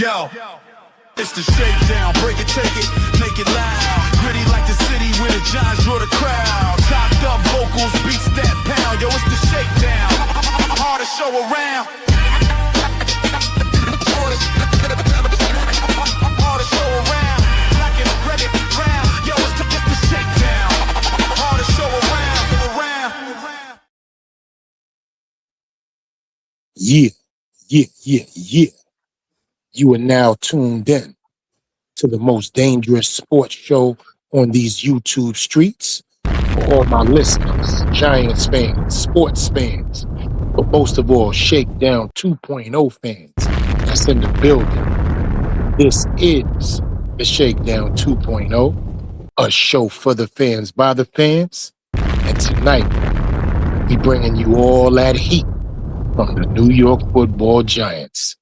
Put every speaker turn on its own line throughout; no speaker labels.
Yo, it's the shakedown. Break it, take it, make it loud. Gritty like the city where the Giants draw the crowd. Chopped up vocals, beats that pound. Yo, it's the shakedown. Hardest show around. Hardest show around. Black and red round. Yo, it's the shakedown. Hardest show around.
Yeah. You are now tuned in to the most dangerous sports show on these YouTube streets. For all my listeners, Giants fans, sports fans, but most of all, Shakedown 2.0 fans that's in the building. This is the Shakedown 2.0, a show for the fans by the fans. And tonight, we bringing you all that heat from the New York Football Giants.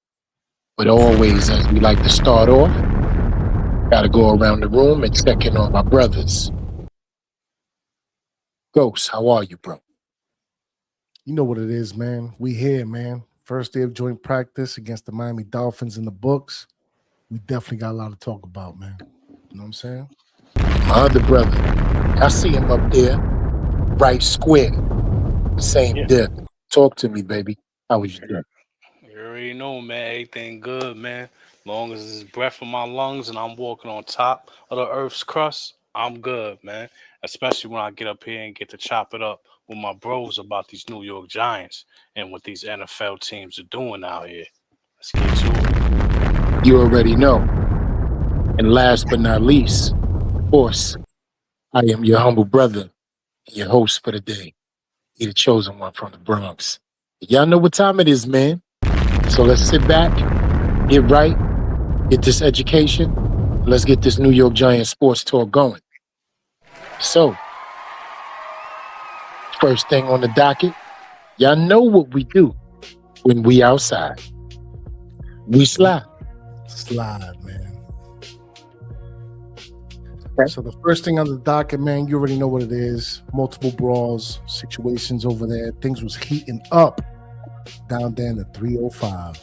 But always, as we like to start off, gotta go around the room and check in on my brothers. Ghost, how are you, bro?
You know what it is, man. We here, man. First day of joint practice against the Miami Dolphins in the books. We definitely got a lot to talk about, man. You know what I'm saying?
My other brother, I see him up there, right square, same dip. Talk to me, baby. How was you doing?
You already know, man. Everything good, man. Long as there's breath in my lungs and I'm walking on top of the earth's crust, I'm good, man. Especially when I get up here and get to chop it up with my bros about these New York Giants and what these NFL teams are doing out here. Let's get to it.
You already know. And last but not least, of course, I am your humble brother and your host for the day. You're the chosen one from the Bronx. Y'all know what time it is, man. So let's sit back, get right, get this education. Let's get this New York Giants sports talk going. So, first thing on the docket, y'all know what we do when we outside. We slide.
Slide, man. So the first thing on the docket, man, you already know what it is. Multiple brawls, situations over there. Things was heating up down there in the 305.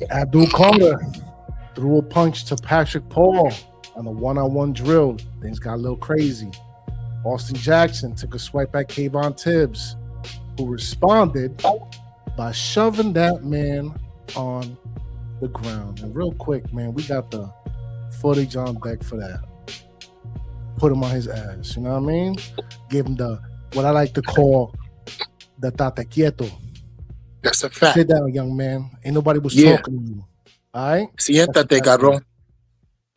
Abdul Carter threw a punch to Patrick Paul on a one-on-one drill. Things got a little crazy. Austin Jackson took a swipe at Kayvon Tibbs, who responded by shoving that man on the ground. And real quick, man, we got the footage on deck for that. Put him on his ass, you know what I mean? Give him the, what I like to call the tate quieto.
That's a fact.
Sit down, young man. Ain't nobody was talking to you. All right?
Siéntate, cabrón.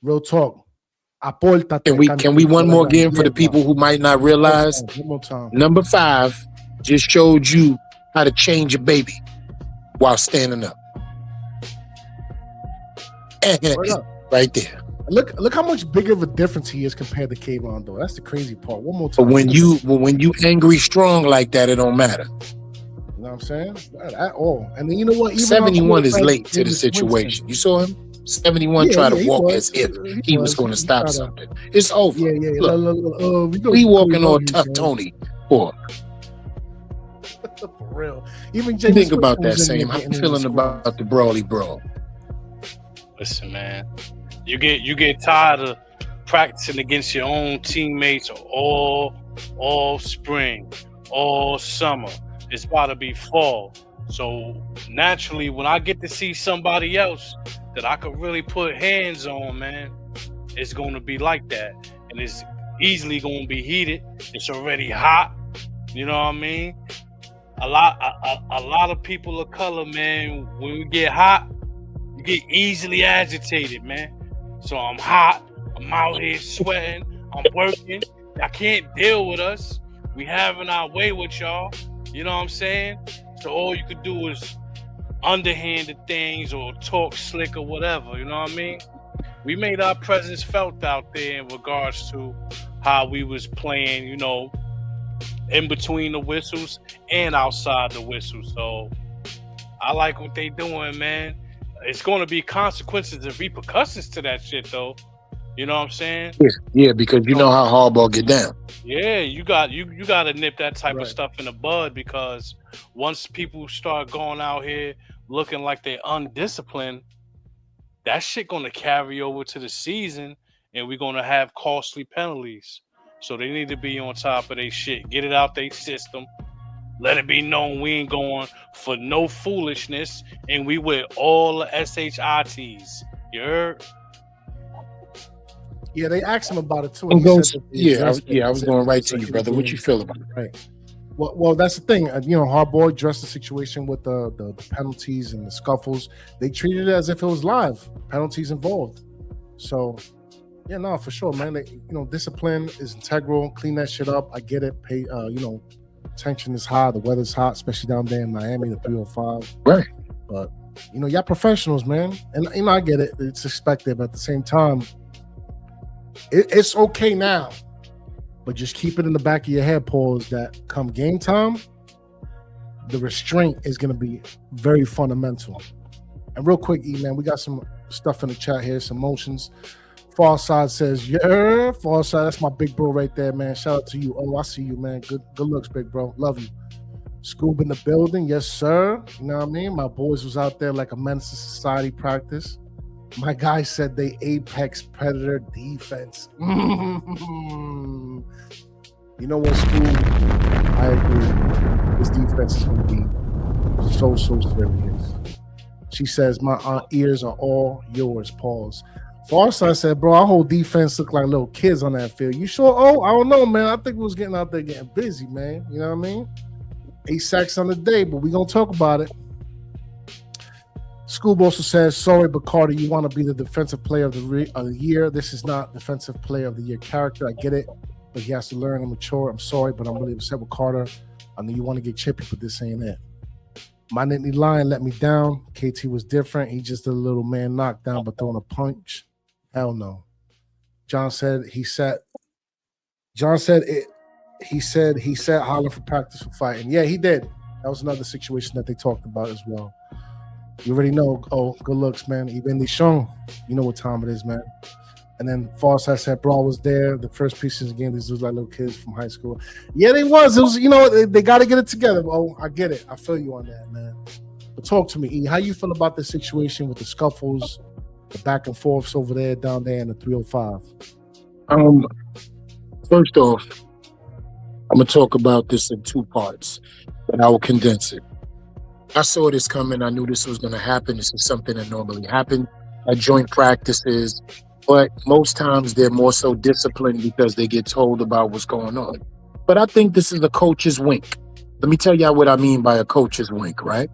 Real talk. Apórtate.
Can we one more again for the people who might not realize?
One more time.
Number 5 just showed you how to change a baby while standing up. Right there.
Look how much bigger of a difference he is compared to Kayvon, though. That's the crazy part. One more time.
But when you angry strong like that, it don't matter.
You know what I'm saying? Not at all. And then you know what? Even
71 is late to the situation. You saw him? 71 tried to walk as if he was going to stop something. It's over.
Yeah.
Look, we walking on tough Tony. For
real. Even
James think about that, Sam. How you feeling about the brawly brawl?
Listen, man. You get tired of practicing against your own teammates all spring, all summer. It's about to be fall. So naturally, when I get to see somebody else that I could really put hands on, man, it's going to be like that. And it's easily going to be heated. It's already hot. You know what I mean? A lot of people of color, man, when we get hot, you get easily agitated, man. So I'm hot. I'm out here sweating. I'm working. Y'all can't deal with us. We having our way with y'all. You know what I'm saying? So all you could do is underhanded things or talk slick or whatever. You know what I mean? We made our presence felt out there in regards to how we was playing, you know, in between the whistles and outside the whistle. So I like what they doing, man. It's going to be consequences and repercussions to that shit, though. You know what I'm saying?
Yeah, because you know how Harbaugh get down.
Yeah, you got to nip that type of stuff in the bud, because once people start going out here looking like they're undisciplined, that shit gonna carry over to the season, and we're gonna have costly penalties. So they need to be on top of their shit. Get it out their system. Let it be known we ain't going for no foolishness, and we with all the SHITs. You heard?
Yeah, they asked him about it too.
And
He
goes,
said that they
yeah,
addressed it.
I was
He
going
said
right
it's
to
like
you,
in
brother.
the
What you
game.
feel about it?
Right. Well, that's the thing. Harbaugh addressed the situation with the penalties and the scuffles. They treated it as if it was live. Penalties involved. So, yeah, no, for sure, man. Discipline is integral. Clean that shit up. I get it. Pay, tension is high. The weather's hot, especially down there in Miami, the 305.
Right.
But y'all professionals, man. And I get it. It's expected, but at the same time, it's okay now. But just keep it in the back of your head, pause, that come game time, the restraint is going to be very fundamental. And real quick, E, man, we got some stuff in the chat here, some motions. Far Side says, yeah, Far Side, that's my big bro right there, man. Shout out to you. Oh, I see you, man. Good looks, big bro. Love you. Scoob in the building, yes, sir. You know what I mean? My boys was out there like a menace to society practice. My guy said they apex predator defense. You know what, Scoob? I agree. This defense is going to be so serious. She says, my ears are all yours, pause. Farside said, bro, our whole defense looked like little kids on that field. You sure? Oh, I don't know, man. I think we was getting out there getting busy, man. You know what I mean? 8 sacks on the day, but we're going to talk about it. Scoob also says, sorry, but Carter, you want to be the defensive player of the year. This is not defensive player of the year character. I get it, but he has to learn and mature. I'm sorry, but I'm really upset with Carter. I know you want to get chippy, but this ain't it. My Nittany Lion let me down. KT was different. He just a little man knocked down, but throwing a punch. Hell no. John said he said hollering for practice for fighting. Yeah, he did. That was another situation that they talked about as well. You already know. Oh, good looks, man. Even the shown. You know what time it is, man. And then Farside said, bro, I was there. The first preseason game, these was like little kids from high school. Yeah, they was. It was, they got to get it together. Oh, I get it. I feel you on that, man. But talk to me, E. How you feel about the situation with the scuffles, the back and forths over there, down there in the 305?
First off, I'm going to talk about this in 2 parts, but I will condense it. I saw this coming. I knew this was going to happen. This is something that normally happens at joint practices, but most times they're more so disciplined because they get told about what's going on. But I think this is a coach's wink. Let me tell y'all what I mean by a coach's wink, right?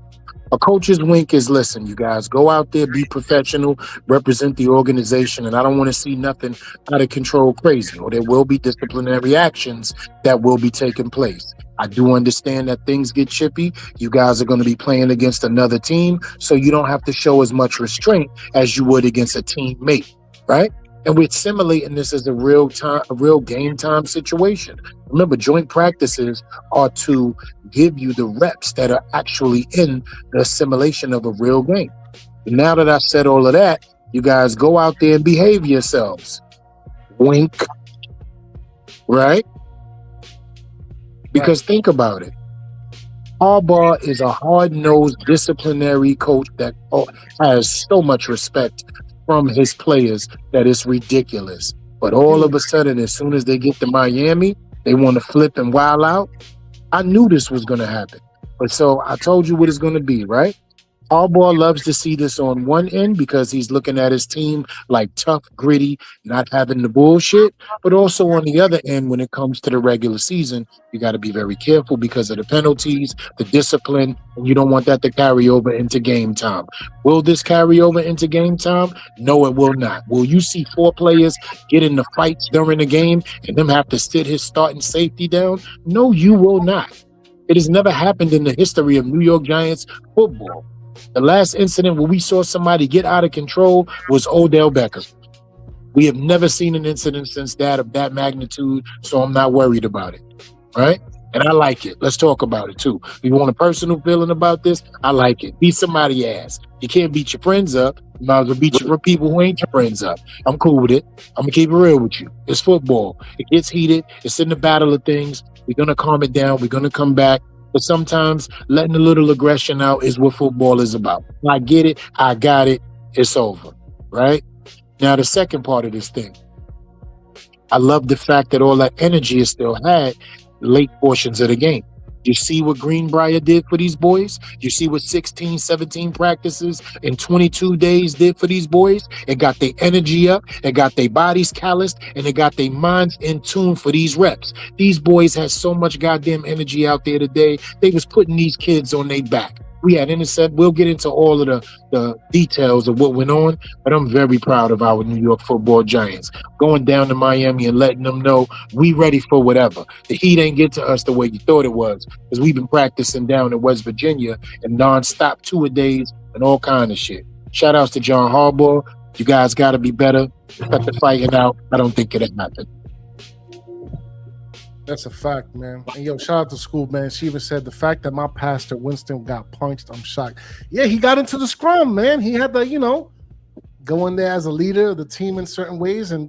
A coach's wink is, listen, you guys, go out there, be professional, represent the organization, and I don't want to see nothing out of control crazy, or there will be disciplinary actions that will be taking place. I do understand that things get chippy. You guys are going to be playing against another team, so you don't have to show as much restraint as you would against a teammate, right? And we're simulating this as a real game time situation. Remember, joint practices are to give you the reps that are actually in the simulation of a real game. And now that I've said all of that, you guys go out there and behave yourselves. Wink. Right? Because think about it. Harbaugh is a hard-nosed disciplinary coach that has so much respect from his players that it's ridiculous. But all of a sudden, as soon as they get to Miami, they want to flip and wild out. I knew this was going to happen. But so I told you what it's going to be, right? Harbaugh loves to see this on one end because he's looking at his team like tough, gritty, not having the bullshit. But also on the other end, when it comes to the regular season, you got to be very careful because of the penalties, the discipline, and you don't want that to carry over into game time. Will this carry over into game time? No, it will not. Will you see 4 players get in the fights during the game and them have to sit his starting safety down? No, you will not. It has never happened in the history of New York Giants football. The last incident where we saw somebody get out of control was Odell Beckham. We have never seen an incident since that of that magnitude, so I'm not worried about it, right? And I like it. Let's talk about it, too. If you want a personal feeling about this, I like it. Beat somebody's ass. You can't beat your friends up. You might as well beat your people who ain't your friends up. I'm cool with it. I'm going to keep it real with you. It's football. It gets heated. It's in the battle of things. We're going to calm it down. We're going to come back. But sometimes letting a little aggression out is what football is about. I get it. I got it. It's over. right? Now, the second part of this thing, I love the fact that all that energy is still had late portions of the game. You see what Greenbrier did for these boys? You see what 16, 17 practices in 22 days did for these boys? It got their energy up, it got their bodies calloused, and it got their minds in tune for these reps. These boys had so much goddamn energy out there today. They was putting these kids on their back. We had intercept. We'll get into all of the details of what went on, but I'm very proud of our New York Football Giants. Going down to Miami and letting them know we ready for whatever. The heat ain't get to us the way you thought it was, because we've been practicing down in West Virginia and nonstop two-a-days and all kind of shit. Shout outs to John Harbaugh. You guys got to be better. Cut the fighting out. I don't think it'll happen.
That's a fact, man. And yo, shout out to school, man. She even said the fact that my pastor Winston got punched, I'm shocked. Yeah, he got into the scrum, man. He had to, go in there as a leader of the team in certain ways and,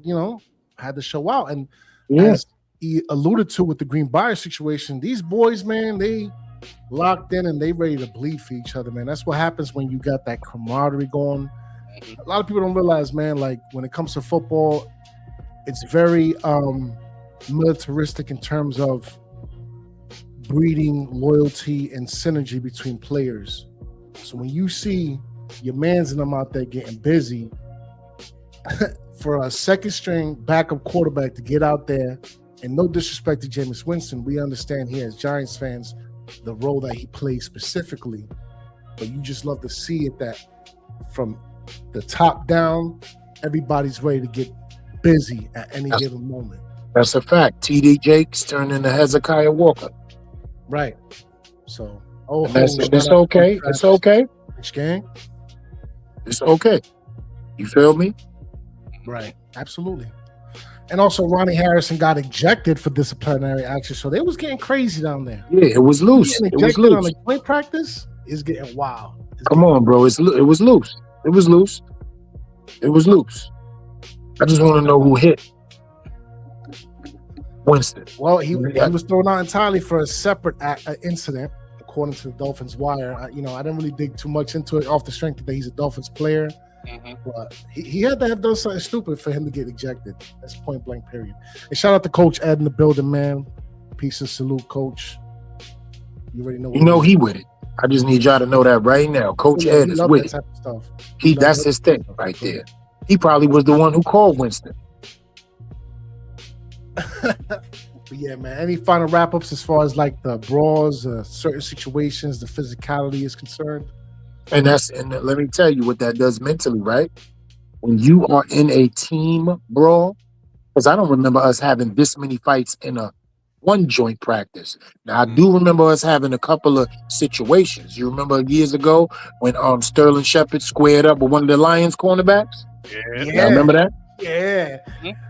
had to show out. And as he alluded to with the Greenbrier situation, these boys, man, they locked in and they ready to bleed for each other, man. That's what happens when you got that camaraderie going. A lot of people don't realize, man, like when it comes to football, it's very militaristic in terms of breeding loyalty and synergy between players. So when you see your mans and them out there getting busy for a second string backup quarterback to get out there, and no disrespect to Jameis Winston, we understand here as Giants fans the role that he plays specifically, but you just love to see it that from the top down, everybody's ready to get busy at any given moment.
That's a fact. TD Jakes turned into Hezekiah Walker.
Right. So,
it's okay. It's okay.
Which gang?
It's okay. You feel me?
Right. Absolutely. And also, Ronnie Harrison got ejected for disciplinary action, so they was getting crazy down there.
Yeah, it was loose. It was loose.
On the joint practice is getting wild.
Come on, bro. It was loose. It was loose. It was loose. I just want to know who hit Winston.
Well, he was thrown out entirely for a separate incident, according to the Dolphins wire. I didn't really dig too much into it off the strength that he's a Dolphins player. But he had to have done something stupid for him to get ejected. That's point blank, period. And shout out to Coach Ed in the building, man. Peace and salute, Coach. You already know.
He with it. I just need y'all to know that right now. Coach Ed is with it. Type of stuff. That's his thing right there. He probably was the one who called Winston.
But yeah, man. Any final wrap-ups as far as like the brawls, certain situations, the physicality is concerned?
And let me tell you what that does mentally, right? When you are in a team brawl, because I don't remember us having this many fights in a one joint practice. Now I do remember us having a couple of situations. You remember years ago when Sterling Shepard squared up with one of the Lions cornerbacks?
Yeah.
Y'all remember that?
Yeah.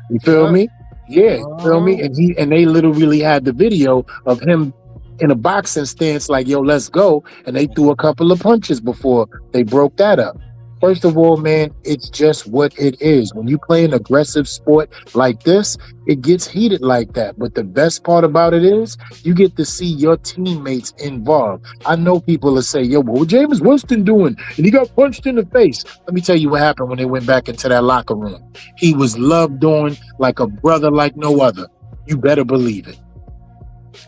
You feel me? Yeah, you feel me? And they literally had the video of him in a boxing stance like, yo, let's go. And they threw a couple of punches before they broke that up. First of all, man, it's just what it is. When you play an aggressive sport like this, it gets heated like that. But the best part about it is you get to see your teammates involved. I know people will say, yo, what was Jameis Winston doing? And he got punched in the face. Let me tell you what happened when they went back into that locker room. He was loved on like a brother like no other. You better believe it.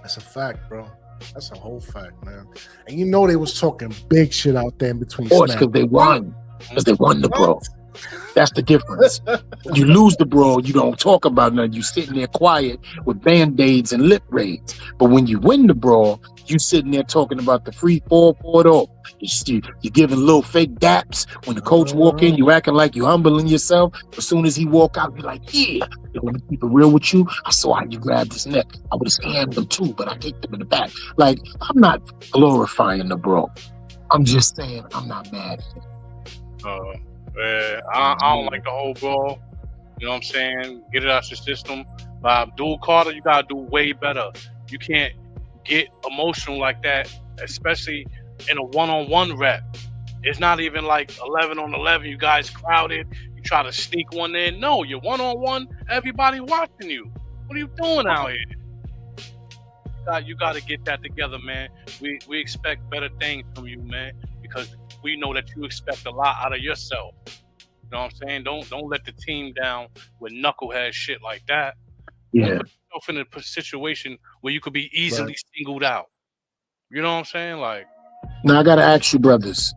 That's a fact, bro. That's a whole fact, man. And you know they was talking big shit out there in between.
Of course, because they won. Because they won the brawl. That's the difference. When you lose the brawl, you don't talk about nothing. You sitting there quiet with Band-Aids and lip raids. But when you win the brawl, you sitting there talking about the free fall for it all. You're giving little fake daps. When the coach walk in, you acting like you humbling yourself. As soon as he walk out, you're like, yeah. Let me keep it real with you. I saw how you grabbed his neck. I would have scammed him too, but I kicked him in the back. Like, I'm not glorifying the brawl. I'm just saying I'm not mad at it.
I don't like the whole brawl. You know what I'm saying? Get it out your system. But Abdul Carter, you gotta do way better. You can't get emotional like that, especially in a one-on-one rep. It's not even like 11 on 11. You guys crowded. You try to sneak one in. No, you're one-on-one. Everybody watching you. What are you doing out here? You got to get that together, man. We expect better things from you, man, because we know that you expect a lot out of yourself. You know You know what I'm saying? Don't let the team down with knucklehead shit like that.
Yeah.
Don't put yourself in a situation where you could be easily singled out. You know what I'm saying? Like,
now I gotta ask you, brothers,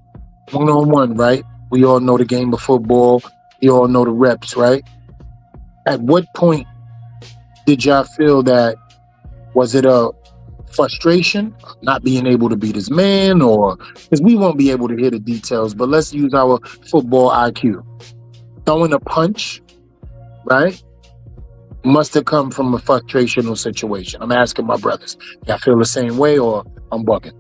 1-on-1, right? We all know the game of football. We all know the reps, right? At what point did y'all feel that, was it a frustration of not being able to beat his man, or, because we won't be able to hear the details, but let's use our football IQ. Throwing a punch, right, must have come from a frustrational situation. I'm asking my brothers, y'all feel the same way, or I'm bugging?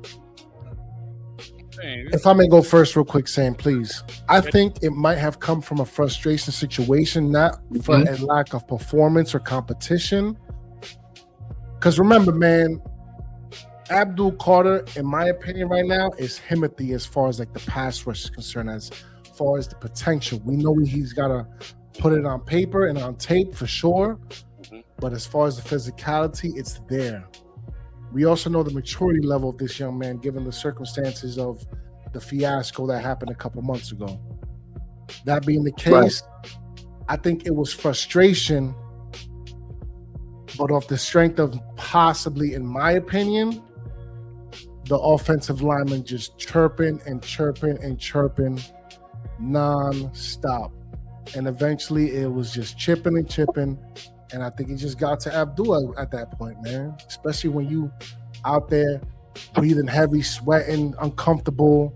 If I may go first real quick, Sam, please. I think it might have come from a frustration situation, not for a lack of performance or competition. Because remember, man, Abdul Carter, in my opinion right now, is Timothy as far as like the pass rush is concerned, as far as the potential. We know he's got to put it on paper and on tape for sure. But as far as the physicality, it's there. We also know the maturity level of this young man, given the circumstances of the fiasco that happened a couple months ago. That being the case, I think it was frustration, but off the strength of possibly, in my opinion, the offensive lineman just chirping and chirping and chirping non-stop. And eventually it was just chipping and chipping. And I think it just got to Abdul at that point, man. Especially when you out there breathing heavy, sweating, uncomfortable.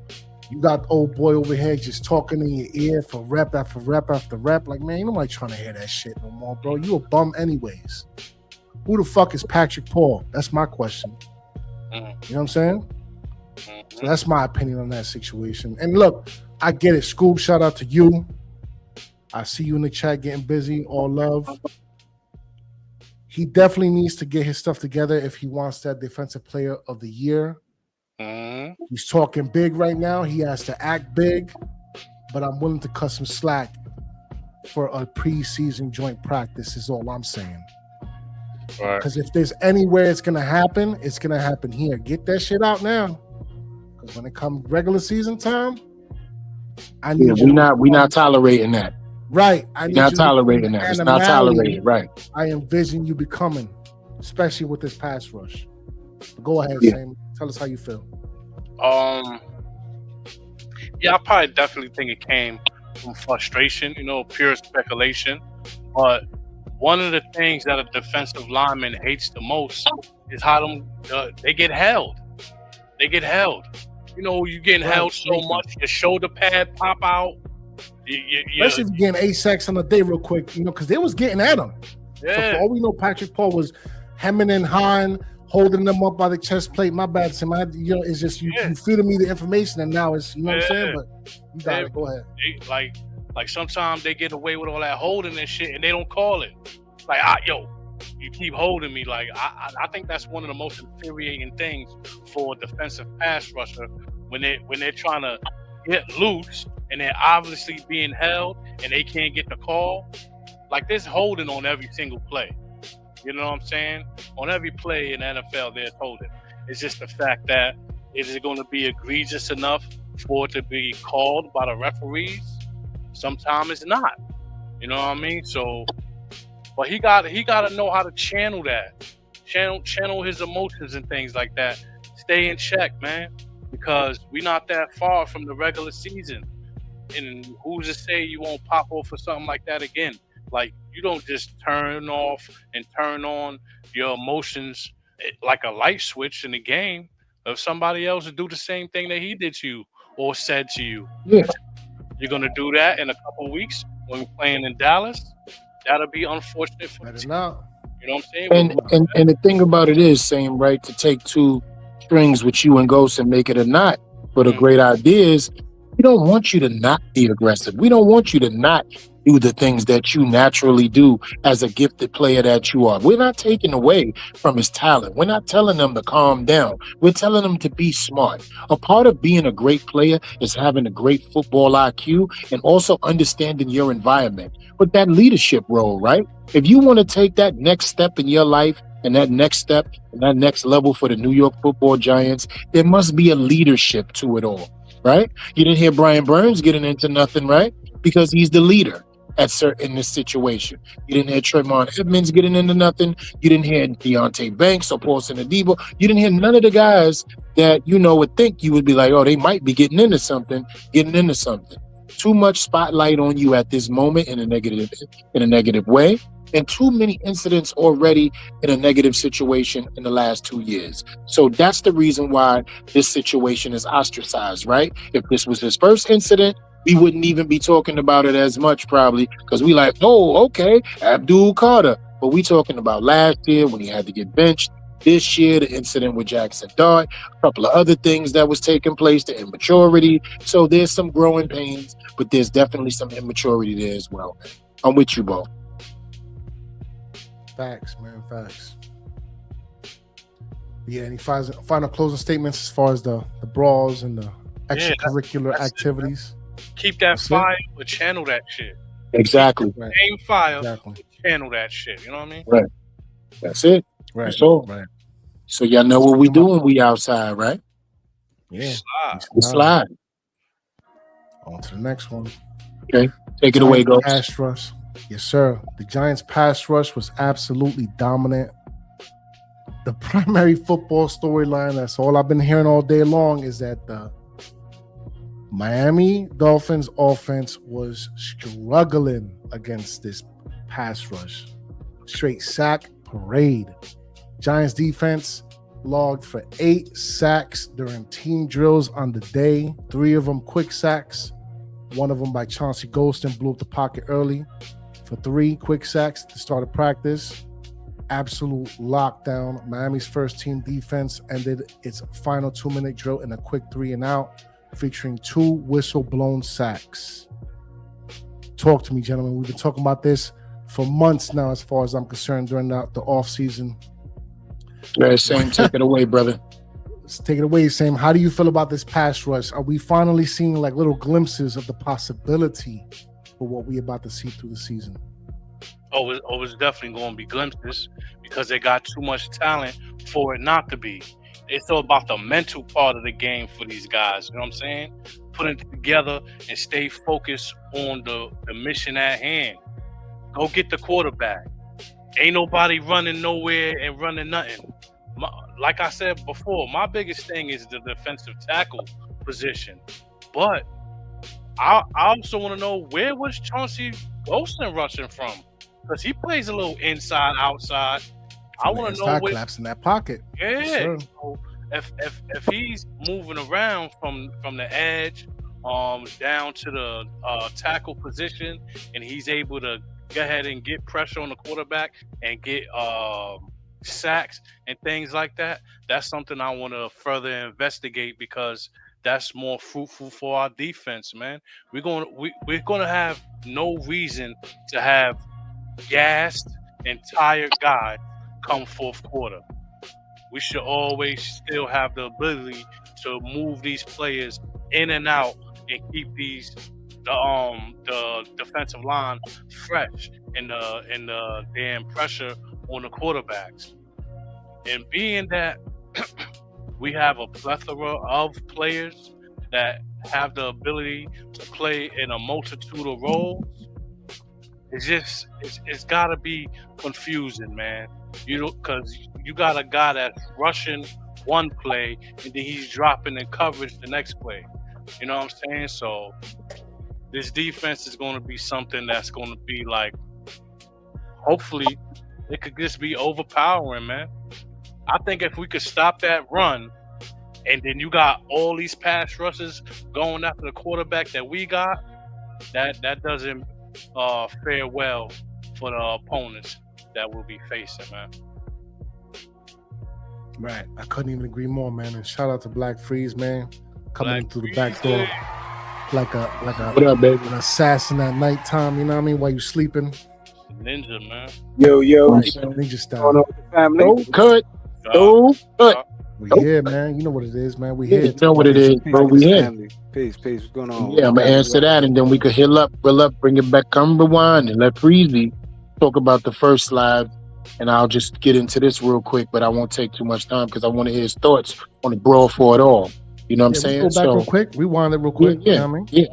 You got old boy over here just talking in your ear for rep after rep after rep. Like, man, ain't nobody trying to hear that shit no more, bro. You a bum anyways. Who the fuck is Patrick Paul? That's my question. You know what I'm saying? So that's my opinion on that situation. And look, I get it. Scoob, shout out to you. I see you in the chat getting busy. All love. He definitely needs to get his stuff together if he wants that defensive player of the year. He's talking big right now. He has to act big, but I'm willing to cut some slack for a preseason joint practice is all I'm saying. Because if there's anywhere it's going to happen here. Get that shit out now. Because when it comes regular season time, I need
we're not tolerating that.
Right.
Not tolerating that. It's not tolerated, right.
I envision you becoming, especially with this pass rush. But go ahead, Sam. Tell us how you feel.
Yeah, I probably definitely think it came from frustration, pure speculation. But one of the things that a defensive lineman hates the most is how they get held. They get held. You're getting held so much, your shoulder pad pop out.
Especially if you're getting 8 sacks on the day real quick, because they was getting at him.
Yeah.
So for all we know, Patrick Paul was hemming and hawing, holding them up by the chest plate. My bad, Sam. It's just you feeding me the information, and now it's what I'm saying. But you got it. Go ahead.
Like sometimes they get away with all that holding and shit, and they don't call it. Like, you keep holding me. Like I think that's one of the most infuriating things for a defensive pass rusher when they're trying to get loose and they're obviously being held and they can't get the call. Like, there's holding on every single play. You know what I'm saying? On every play in the NFL, there's holding. It's just the fact that is it going to be egregious enough for it to be called by the referees? Sometimes it's not. You know what I mean? So, but he got to know how to channel that, channel his emotions and things like that. Stay in check, man, because we're not that far from the regular season. And who's to say you won't pop off for something like that again? Like, you don't just turn off and turn on your emotions like a light switch in the game. If somebody else would do the same thing that he did to you or said to you, you're going to do that in a couple of weeks when we're playing in Dallas. That'll be unfortunate for the team. You know what I'm saying?
And the thing about it is, Sam, right, to take two strings with you and Ghost and make it a knot for the great ideas. We don't want you to not be aggressive. We don't want you to not do the things that you naturally do as a gifted player that you are. We're not taking away from his talent. We're not telling them to calm down. We're telling them to be smart. A part of being a great player is having a great football IQ and also understanding your environment. But that leadership role, right? If you want to take that next step in your life and that next step and that next level for the New York Football Giants, there must be a leadership to it all. Right? You didn't hear Brian Burns getting into nothing, right? because he's the leader in this situation. You didn't hear Tremont Edmonds getting into nothing. You didn't hear Deontay Banks or Paulson Adebo. You didn't hear none of the guys that would think you would be like, oh, they might be getting into something. Too much spotlight on you at this moment in a negative way, and too many incidents already in a negative situation in the last 2 years. So that's the reason why this situation is ostracized, right? If this was his first incident, we wouldn't even be talking about it as much probably, because we like, oh, okay, Abdul Carter. But we talking about last year when he had to get benched. This year, the incident with Jaxson Dart, a couple of other things that was taking place, the immaturity. So there's some growing pains, but there's definitely some immaturity there as well. I'm with you, Bo.
Facts, man, facts. Yeah, any final closing statements as far as the brawls and the extracurricular activities?
Keep that fire, but channel that shit.
Exactly.
Same fire, but channel that shit. You know what I mean?
Right. That's it.
Right.
That's all.
Right.
So y'all know what we doing. We outside, right?
Yeah.
Slide.
On to the next one.
Okay. Take it away, Ghost.
Pass rush. Yes, sir. The Giants' pass rush was absolutely dominant. The primary football storyline, that's all I've been hearing all day long, is that the Miami Dolphins offense was struggling against this pass rush. Straight sack parade. Giants defense logged for 8 sacks during team drills on the day. 3 of them quick sacks. 1 of them by Chauncey Golston blew up the pocket early for 3 quick sacks to start a practice. Absolute lockdown. Miami's first team defense ended its final 2-minute drill in a quick 3 and out, featuring 2 whistle-blown sacks. Talk to me, gentlemen. We've been talking about this for months now, as far as I'm concerned, during the off-season.
Right, Sam, take it away, brother.
Let's take it away, Sam. How do you feel about this pass rush? Are we finally seeing like little glimpses of the possibility for what we're about to see through the season?
It's definitely going to be glimpses because they got too much talent for it not to be. It's all about the mental part of the game for these guys. You know what I'm saying? Putting it together and stay focused on the mission at hand. Go get the quarterback. Ain't nobody running nowhere and running nothing. Like I said before, my biggest thing is the defensive tackle position. But I also want to know, where was Chauncey Golston rushing from? Because he plays a little inside, outside. I want to know where
collapsing that pocket.
Yeah.
Yes,
so if he's moving around from the edge down to the tackle position, and he's able to go ahead and get pressure on the quarterback and get sacks and things like that, that's something I want to further investigate, because that's more fruitful for our defense, man. We're gonna have no reason to have gassed and tired guys come fourth quarter. We should always still have the ability to move these players in and out and keep the defensive line fresh and the damn pressure on the quarterbacks. And being that we have a plethora of players that have the ability to play in a multitude of roles, it's got to be confusing, man. Because you got a guy that's rushing one play and then he's dropping in coverage the next play. You know what I'm saying? So this defense is going to be something that's going to be like, hopefully, it could just be overpowering, man. I think if we could stop that run, and then you got all these pass rushes going after the quarterback that we got, that doesn't fare well for the opponents that we'll be facing, man.
Right. I couldn't even agree more, man. And shout out to Black Freeze, man. Coming in through the back door like a
What up, baby?
an assassin at nighttime, you know what I mean? While you sleeping.
Ninja, man.
Yo,
Right, ninja style.
going on with the family?
Don't cut.
We here, man. You know what it is, man. We here.
You know what it is, bro. We here.
Family. Peace. What's going on?
Yeah, I'm gonna answer that, and then we could heal up, bring it back, come rewind, and let Freezy talk about the first slide. And I'll just get into this real quick, but I won't take too much time because I want to hear his thoughts on the brawl for it all. You know what I'm saying?
Go back real quick. Rewind it real quick.
Yeah,
You know what I mean?
yeah.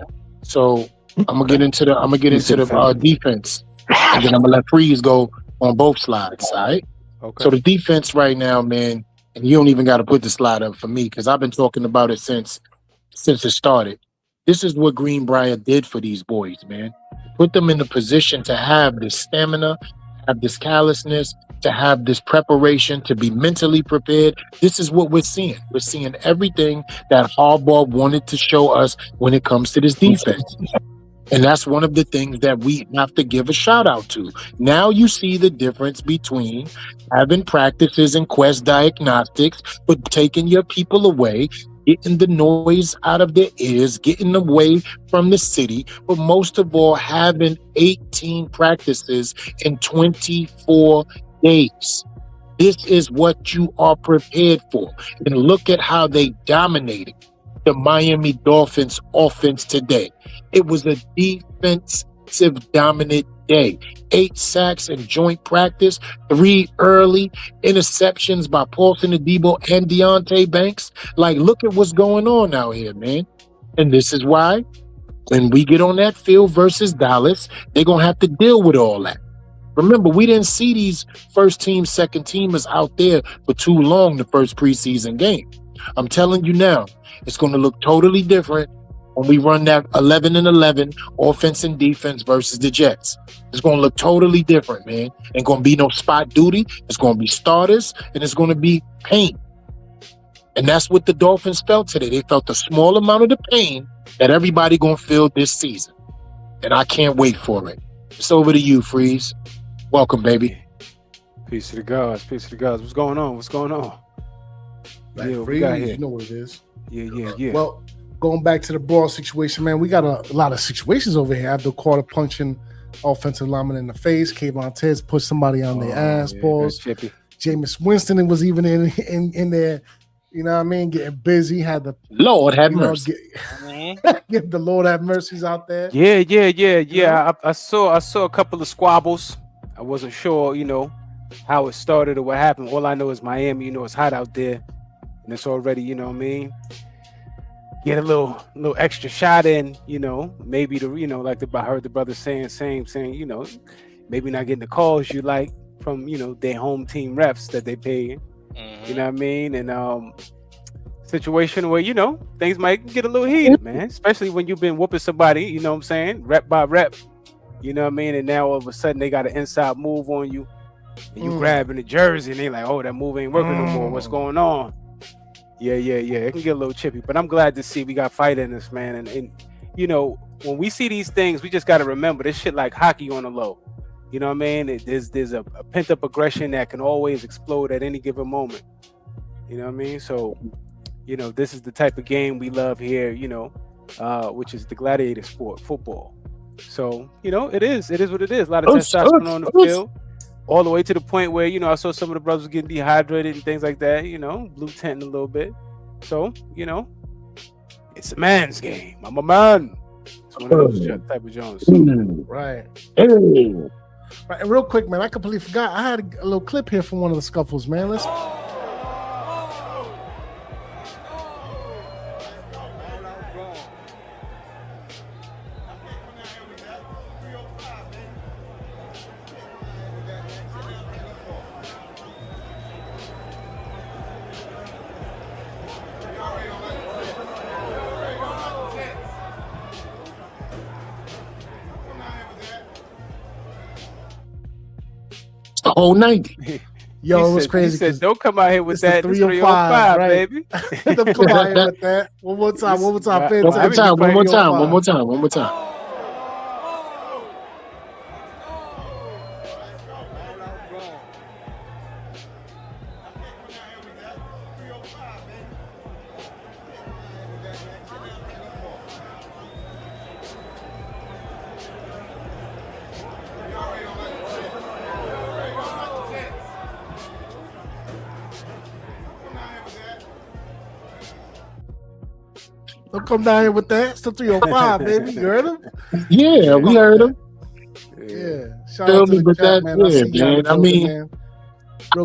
So I'm gonna get into the defense, and then I'm gonna let Freeze go on both slides. All right.
Okay.
So the defense right now, man, and you don't even got to put the slide up for me because I've been talking about it since it started. This is what Greenbrier did for these boys, man. Put them in the position to have this stamina, have this callousness, to have this preparation, to be mentally prepared. This is what we're seeing. We're seeing everything that Harbaugh wanted to show us when it comes to this defense. And that's one of the things that we have to give a shout out to. Now you see the difference between having practices and Quest diagnostics, but taking your people away, getting the noise out of their ears, getting away from the city, but most of all, having 18 practices in 24 days. This is what you are prepared for. And look at how they dominated the Miami Dolphins offense today. It was a defensive dominant day. 8 sacks in joint practice, 3 early interceptions by Paulson Adebo and Deontay Banks. Like, look at what's going on out here, man. And this is why when we get on that field versus Dallas, they're going to have to deal with all that. Remember, we didn't see these first team, second teamers out there for too long the first preseason game. I'm telling you now, it's going to look totally different when we run that 11-11 offense and defense versus the Jets. It's going to look totally different, man. Ain't going to be no spot duty. It's going to be starters, and it's going to be pain. And that's what the Dolphins felt today. They felt a small amount of the pain that everybody going to feel this season. And I can't wait for it. It's over to you, Freeze. Welcome, baby.
Peace to the gods. Peace to the gods. What's going on? What's going on?
Like,
Yeah,
Freeze,
we got here.
you know what it is.
Yeah.
Well, going back to the brawl situation, man, we got a lot of situations over here. Abdul Carter punching offensive lineman in the face. Kayvon Tedds pushed somebody on their ass. Balls. Jameis Winston was even in there. You know what I mean? Getting busy. Had the
Lord have mercy.
Give the Lord have mercies out there.
Yeah. I saw a couple of squabbles. I wasn't sure, how it started or what happened. All I know is Miami. It's hot out there, and it's already, get a little extra shot in. Maybe I heard the brother saying, maybe not getting the calls you like from their home team refs that they pay. You know what I mean? And situation where things might get a little heated, man. Especially when you've been whooping somebody, rep by rep. You know what I mean? And now all of a sudden they got an inside move on you, and you grabbing the jersey, and they like, oh, that move ain't working no more. What's going on? Yeah. It can get a little chippy, but I'm glad to see we got fight in this, man. And when we see these things, we just got to remember this shit like hockey on the low. You know what I mean? There's a pent up aggression that can always explode at any given moment. You know what I mean? So, this is the type of game we love here, which is the gladiator sport, football. So, it is what it is. A lot of testosterone on the field, all the way to the point where, I saw some of the brothers getting dehydrated and things like that, blue tenting a little bit. So, it's a man's game. I'm a man. It's one of those type of Jones.
Right.
Hey.
Right. And real quick, man, I completely forgot. I had a little clip here from one of the scuffles, man. Let's.
The whole 90.
Yo, it was crazy.
He said, don't come out here with that.
305, right?
Baby.
Don't come out here with that. One more time.
One more time.
Don't come down here with that. It's the 305, baby. You heard him?
Yeah, we heard him.
Yeah. Shout out to the chat, man.
I mean,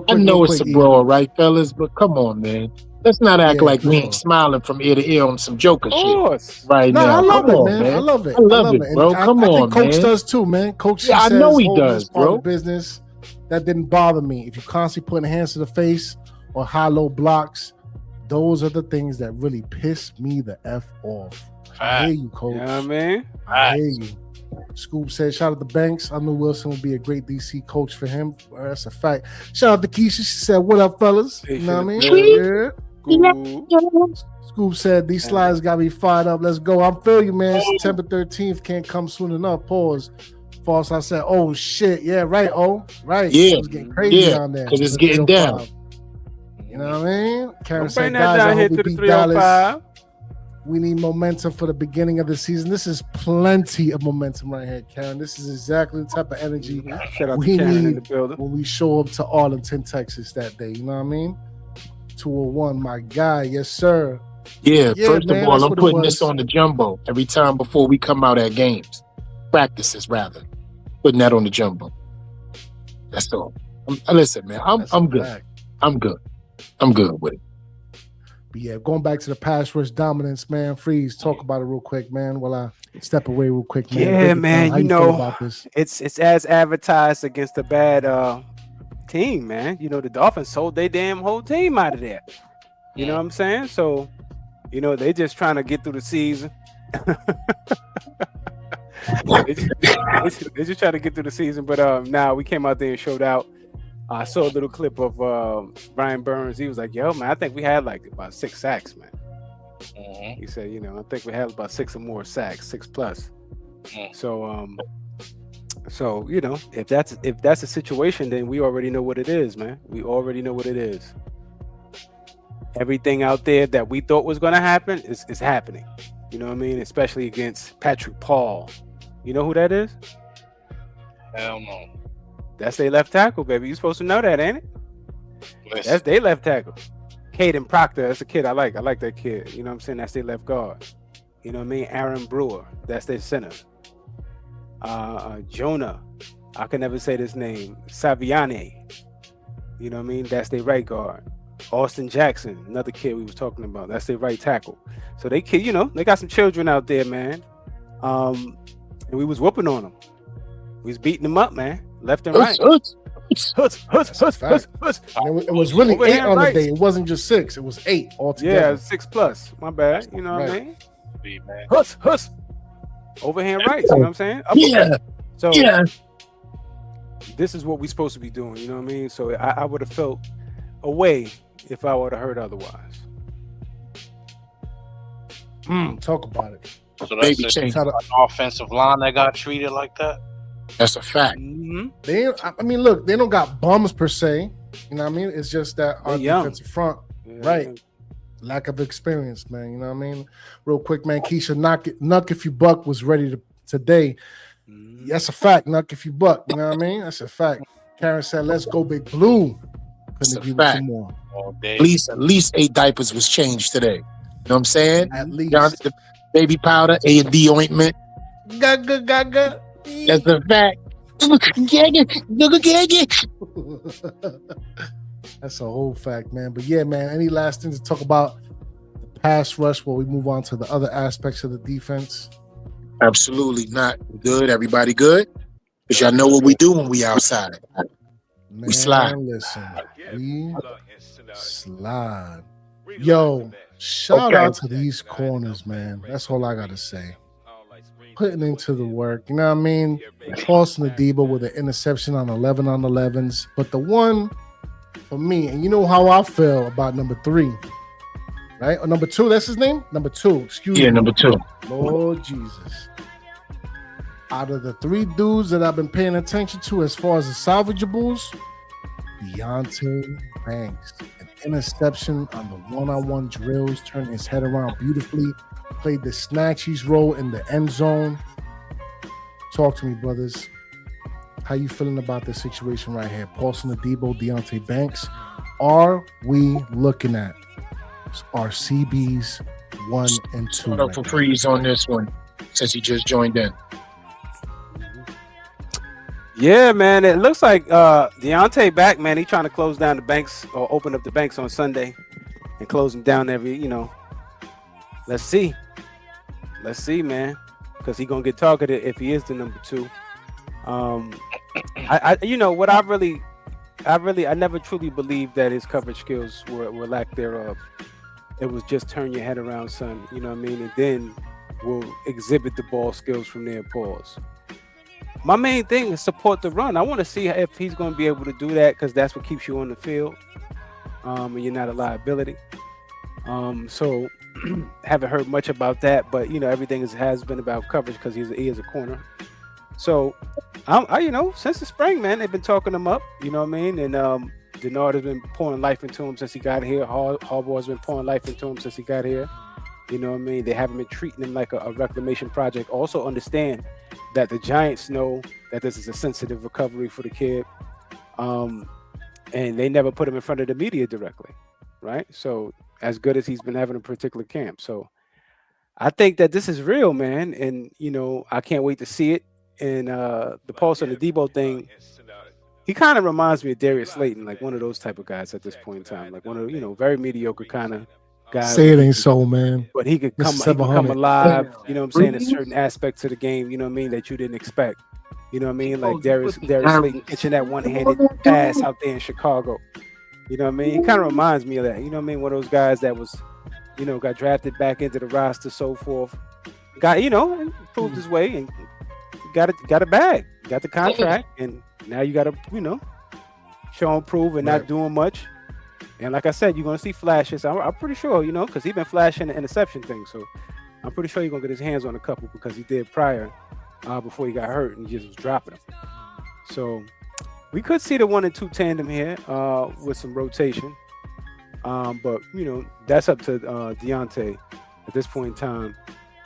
I know it's a brawl, right, fellas? But come on, man. Let's not act
Yeah,
like
for
we
sure.
ain't smiling from ear to ear on some Joker
Of
shit
course.
right
No, I
now.
love
Come
it,
on,
man. I love it.
I love it,
And
bro. Come
I
on,
think Coach
man.
does too, man. Coach,
Yeah,
he
I
says,
know he
holding
does,
is part of
bro.
the business. That didn't bother me. If you constantly putting hands to the face or high-low blocks, those are the things that really piss me the F off. I hear you, Coach.
You know what I mean?
I hear you. Scoop said, shout out to Banks. I knew Wilson would be a great DC coach for him. Well, that's a fact. Shout out to Keisha. She said, what up, fellas? You know what I mean? Yeah. Scoop said, these slides got me fired up. Let's go. I feel you, man. September 13th can't come soon enough. Pause. False. I said, oh, shit. Yeah, right, oh. Right.
Yeah.
It was getting crazy down there.
Because it's
The
getting
305.
down.
You know what I mean? Karen
Don't
said,
bring that
guys, I
down here
hope we
to the
beat Dallas.
305.
We need momentum for the beginning of the season. This is plenty of momentum right here, Karen. This is exactly the type of energy
Shout out
we
to Karen in
need
the building.
when we show up to Arlington, Texas that day. You know what I mean? 201, my guy. Yes, sir.
Yeah,
Yeah,
first
man,
of all,
that's
I'm
what it
putting
was.
this on the jumbo every time before we come out at games. Practices, rather. Putting that on the jumbo. That's all. Listen, man,
That's
I'm
a
good.
fact.
I'm good. I'm good with it.
But yeah, going back to the pass rush dominance, man. Freeze, talk about it real quick, man, while I step away real quick, man.
Yeah,
Break it down.
man,
How
you
you feel
know,
about this?
it's as advertised against a bad team, man. You know, the Dolphins sold their damn whole team out of there. You know what I'm saying? So, you know, they just trying to get through the season. they just trying to get through the season. But now we came out there and showed out. I saw a little clip of Brian Burns. He was like, yo, man, I think we had like about 6 sacks, man. He said, you know, I think we had about 6 or more sacks, 6+. So you know, if that's a situation, then we already know what it is, man. We already know what it is. Everything out there that we thought was going to happen is happening. You know what I mean? Especially against Patrick Paul. You know who that is?
Hell no.
That's their left tackle, baby. You supposed to know that, ain't it?
Listen.
That's their left tackle. Caden Proctor, that's a kid I like. I like that kid. You know what I'm saying? That's their left guard. You know what I mean? Aaron Brewer, that's their center. Jonah, I can never say this name. Saviane. You know what I mean? That's their right guard. Austin Jackson, another kid we was talking about. That's their right tackle. So they kid, you know, they got some children out there, man. And we was whooping on them. We was beating them up, man. Left and right.
It was really 8 on the day. It wasn't just 6. It was 8 altogether.
Yeah, 6+. My bad. You know what I mean?
Man.
Huss. Overhand rights. You know what I'm saying?
Yeah.
So
Yeah.
this is what we're supposed to be doing. You know what I mean? So I would have felt away if I would have heard otherwise.
Talk about it.
So
Baby
that's
change.
an offensive line that got treated like that?
That's a fact.
I mean, look, they don't got bums per se. You know what I mean? It's just that our defensive front, right? Lack of experience, man. You know what I mean? Real quick, man. Keisha, Nuck if you buck was ready today. That's a fact. Nuck if you buck. You know what I mean? That's a fact. Karen said, "Let's go, Big Blue."
That's a
Couldn't agree with
fact.
you more.
All day.
At least 8 diapers was changed today. You know what I'm saying?
At least.
The baby powder, A&D ointment.
Gaga.
That's a fact.
That's a whole fact, man. But yeah, man, any last things to talk about the pass rush before we move on to the other aspects of the defense?
Absolutely not. Good. Everybody good? Because y'all know what we do when we outside.
Man,
We slide.
Listen, we slide. Yo, shout out to these corners, man. That's all I gotta say. Putting into the work, you know what I mean? Tossing the Debo with an interception on 11 on 11s. But the one for me, and you know how I feel about number 3, right? Or number 2, that's his name? Number 2, excuse me.
Yeah, number 2.
Lord Jesus. Out of the 3 dudes that I've been paying attention to as far as the salvageables, Deontay Banks, an interception on the one-on-one drills, turned his head around beautifully, played the snatchies role in the end zone. Talk to me, brothers. How you feeling about this situation right here? Paulson Adebo, Deontay Banks. Are we looking at our CBs 1 and 2?
Start up for Freeze on this one since he just joined in.
Yeah, man. It looks like Deontay back, man. He trying to close down the banks or open up the banks on Sunday. and close him down every, let's see, man, because he gonna get targeted if he is the number 2. I never truly believed that his coverage skills were lack thereof. It was just turn your head around, son. You know what I mean? And then we'll exhibit the ball skills from there. Pause. My main thing is support the run. I want to see if he's going to be able to do that because that's what keeps you on the field. And you're not a liability. So haven't heard much about that, but everything has been about coverage because he is a corner. So I since the spring, man, they've been talking him up. You know what I mean? And Denard has been pouring life into him since he got here. Harbaugh has been pouring life into him since he got here. You know what I mean? They haven't been treating him like a reclamation project. Also understand that the Giants know that this is a sensitive recovery for the kid. And they never put him in front of the media directly, right? So as good as he's been having a particular camp. So I think that this is real, man. And, I can't wait to see it. And the Pulse and the Debo thing, he kind of reminds me of Darius Slayton, like one of those type of guys at this point in time. Like one of, very mediocre kind of guy.
Say it ain't so, man.
But he could come alive, you know what I'm saying, in certain aspects of the game, you know what I mean, that you didn't expect. You know what I mean? Like Darius Slayton catching that one-handed pass out there in Chicago. You know what I mean? He kind of reminds me of that. You know what I mean? One of those guys that was, got drafted back into the roster, so forth. Got, proved his way and got a bag, got the contract, and now you got to, show and prove and not doing much. And like I said, you're going to see flashes. I'm pretty sure, because he's been flashing the interception thing. So I'm pretty sure he's going to get his hands on a couple because he did prior before he got hurt and he just was dropping them. So we could see the 1 and 2 tandem here with some rotation. But, that's up to Deontay at this point in time.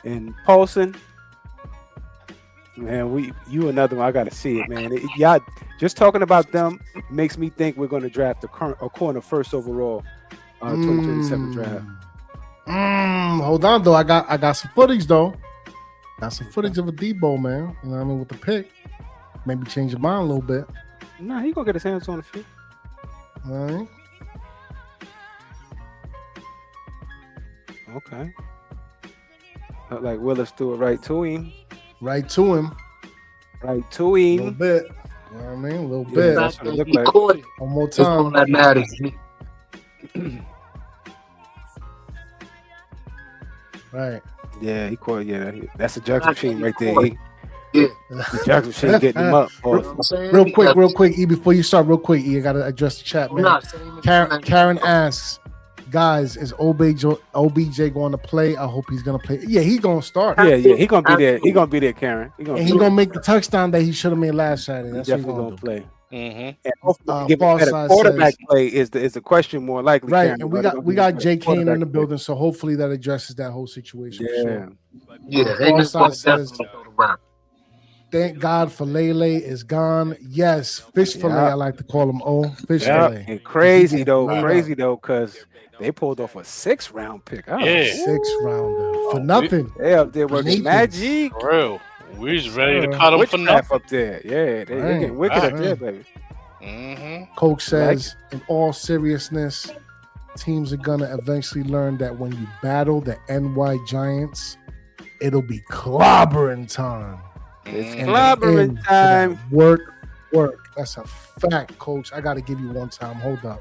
And Paulson, man, you another one. I got to see it, man. Y'all just talking about them makes me think we're going to draft a corner first overall 2027 draft.
Hold on, though. I got some footage, though. Got some footage of a Debo, man. You know what I mean? With the pick. Maybe change your mind a little bit.
Nah, he going to get his hands on a few.
All right.
Okay. Like Willis threw it right to him.
Right to him.
Right to him.
A little bit. You know what I mean? A little bit.
That's
what it looked
he
like.
caught it.
One more
That's all
time.
that matters.
Right.
Yeah, he caught. Yeah, that's a jug machine right there.
Yeah.
The jug machine getting him up.
Real quick, E, before you start, real quick, E, I gotta address the chat, man. Karen asks, guys, is OBJ going to play? I hope he's gonna play. Yeah, he's gonna start.
Yeah, he's gonna be there. He's gonna be there, Karen. He's
gonna make the touchdown that he should have made last Saturday. That's what he's gonna
play.
Mm-hmm.
And hopefully, give him a quarterback play is the question more likely.
Right,
Karen,
and we got Jay Kane in the building, so hopefully that addresses that whole situation.
Yeah,
says, thank God for Lele is gone. Yes, fish fillet. I like to call him. Fish fillet.
And crazy though, because they pulled off a 6th-round pick.
Oh, 6th-rounder for nothing.
They up there working magic.
For real. We just ready to cut them for nothing
up there. Yeah, they getting wicked up there, baby.
Mm-hmm.
Coach says, in all seriousness, teams are gonna eventually learn that when you battle the NY Giants, it'll be clobbering time.
It's clobbering time.
Work. That's a fact, Coach. I gotta give you one time. Hold up.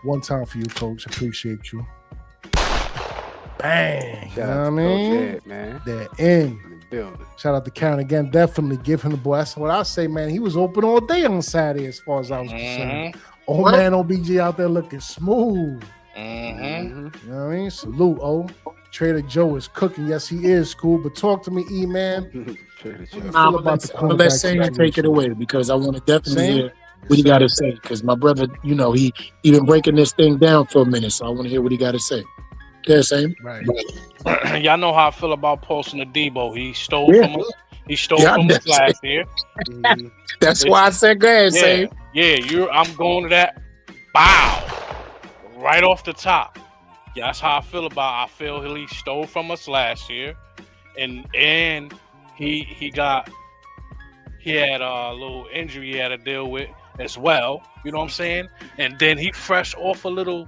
One time for you, Coach. Appreciate you. Bang. You know what I mean?
Man.
They're in.
Building.
Shout out to Karen again. Definitely give him the boy. That's what I say, man. He was open all day on Saturday, as far as I was concerned. Man, OBJ out there looking smooth.
Mm-hmm.
You know what I mean? Salute, Trader Joe is cooking. Yes, he is, School. But talk to me, E, man.
Let's say and take it away because I want to definitely hear what he got to say. Because my brother, he been breaking this thing down for a minute, so I want to hear what he got to say. Yeah, same.
Right.
Y'all know how I feel about posting the Debo. He stole from us. He stole from us last year.
That's why I said go ahead, same.
Yeah, I'm going to that. Bow. Right off the top. Yeah, that's how I feel about it. I feel he stole from us last year. And he had a little injury he had to deal with as well. You know what I'm saying? And then he fresh off a little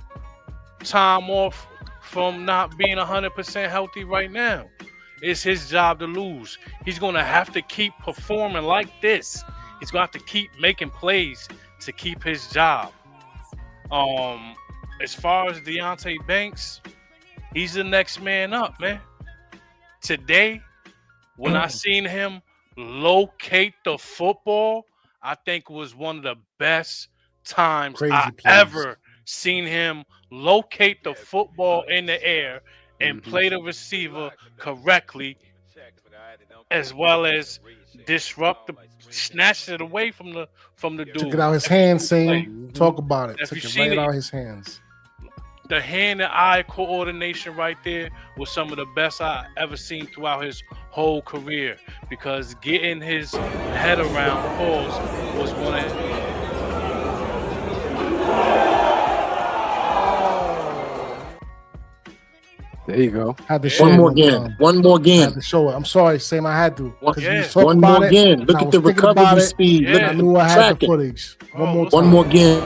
time off from not being 100% healthy right now. It's his job to lose. He's going to have to keep performing like this. He's going to have to keep making plays to keep his job. As far as Deontay Banks, he's the next man up, man. Today, when I seen him locate the football, I think was one of the best times I ever seen him locate the football in the air and play the receiver correctly, as well as disrupt snatch it away from the dude.
Took it out his hands, saying, talk about it. Took it right out his hands.
The hand and eye coordination right there was some of the best I ever seen throughout his whole career, because getting his head around calls was one of
There you go.
Had to show
One more again. One more again.
Had to show it. I'm sorry, Sam. I had to.
One more again. Look at the recovery speed. Look
I
at
knew
the
I had the footage. One more time.
One more again.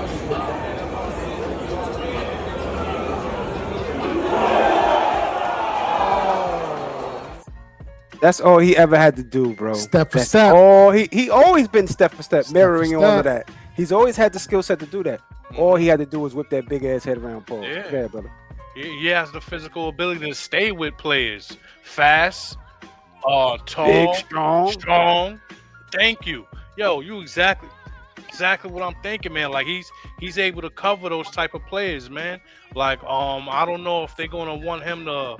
That's all he ever had to do, bro.
Step for
That's
step.
all he always been step for step, mirroring
for
all of
step.
that. He's always had the skill set to do that. All he had to do was whip that big ass head around Paul.
Yeah.
Yeah, brother.
He has the physical ability to stay with players, fast, tall,
Big, strong.
Thank you, yo. You exactly what I'm thinking, man. Like he's able to cover those type of players, man. Like I don't know if they're gonna want him to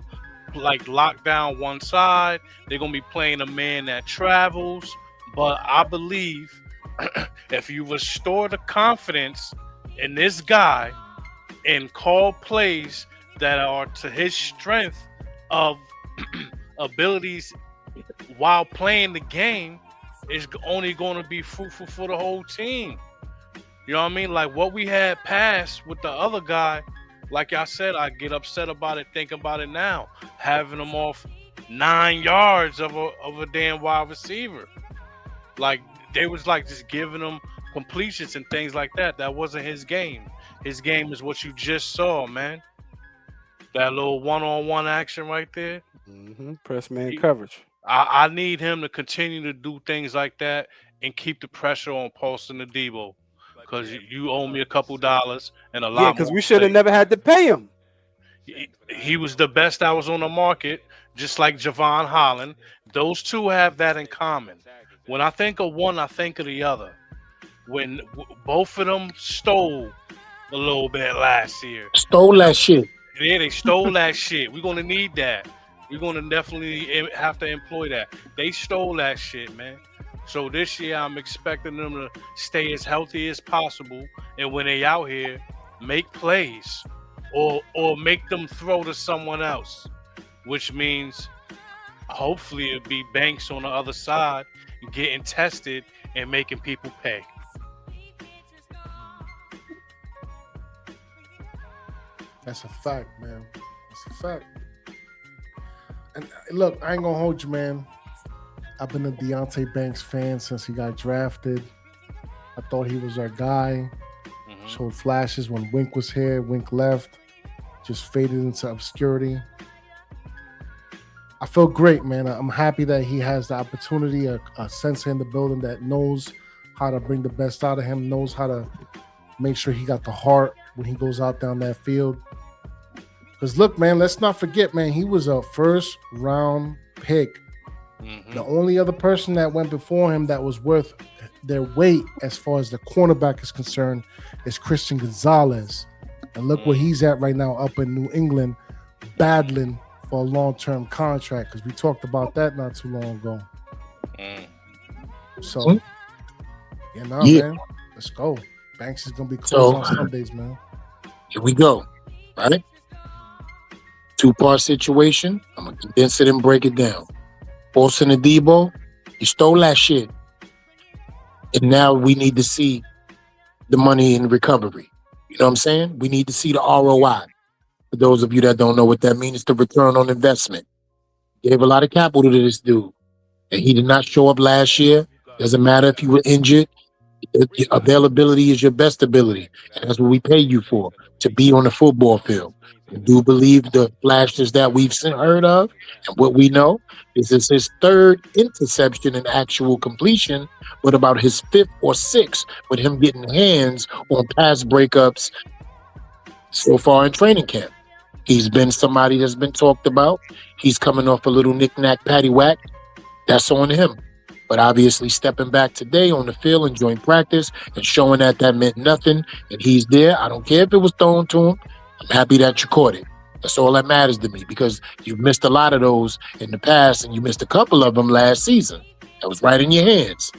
like lock down one side. They're gonna be playing a man that travels, but I believe if you restore the confidence in this guy and call plays that are to his strength of abilities while playing the game, is only going to be fruitful for the whole team. You know what I mean? Like what we had passed with the other guy, like I said, I get upset about it thinking about it now. Having him off 9 yards of a damn wide receiver. Like they was like just giving him completions and things like that. That wasn't his game. His game is what you just saw, man. That little one-on-one action right there.
Press man coverage.
I need him to continue to do things like that and keep the pressure on Paulson and Debo, because you owe me a couple dollars and a lot.
Yeah, because we should have never had to pay him.
He was the best that was on the market, just like Javon Holland. Those two have that in common. When I think of one, I think of the other. When both of them stole a little bit last year.
Stole that shit.
Yeah, they stole that shit. We're going to need that. We're going to definitely have to employ that. They stole that shit, man. So this year, I'm expecting them to stay as healthy as possible. And when they out here, make plays or make them throw to someone else, which means hopefully it'll be Banks on the other side getting tested and making people pay.
That's a fact, man. That's a fact. And look, I ain't gonna hold you, man. I've been a Deontay Banks fan since he got drafted. I thought he was our guy. Showed flashes when Wink was here. Wink left. Just faded into obscurity. I feel great, man. I'm happy that he has the opportunity, a sensei in the building that knows how to bring the best out of him, knows how to make sure he got the heart when he goes out down that field. Because look, man, let's not forget, man, he was a first round pick. The only other person that went before him that was worth their weight as far as the cornerback is concerned is Christian Gonzalez. And look where he's at right now up in New England, battling for a long-term contract, because we talked about that not too long ago. So, man, let's go. Banks is going to be closed on Sundays, man.
Here we go. All right? Two-part situation. I'm going to condense it and break it down. Paulson and Debo, you stole that shit. And now we need to see the money in recovery. You know what I'm saying? We need to see the ROI. For those of you that don't know what that means, it's the return on investment. Gave a lot of capital to this dude. And he did not show up last year. Doesn't matter if you were injured. Your availability is your best ability. And that's what we pay you for, to be on the football field. I do believe the flashes that we've heard of and what we know is this his third interception in actual completion, but about his fifth or sixth with him getting hands on pass breakups so far in training camp. He's been somebody that's been talked about. He's coming off a little knick-knack, paddywhack. That's on him. But obviously stepping back today on the field and joint practice and showing that meant nothing and he's there. I don't care if it was thrown to him. I'm happy that you caught it. That's all that matters to me because you've missed a lot of those in the past and you missed a couple of them last season. That was right in your hands.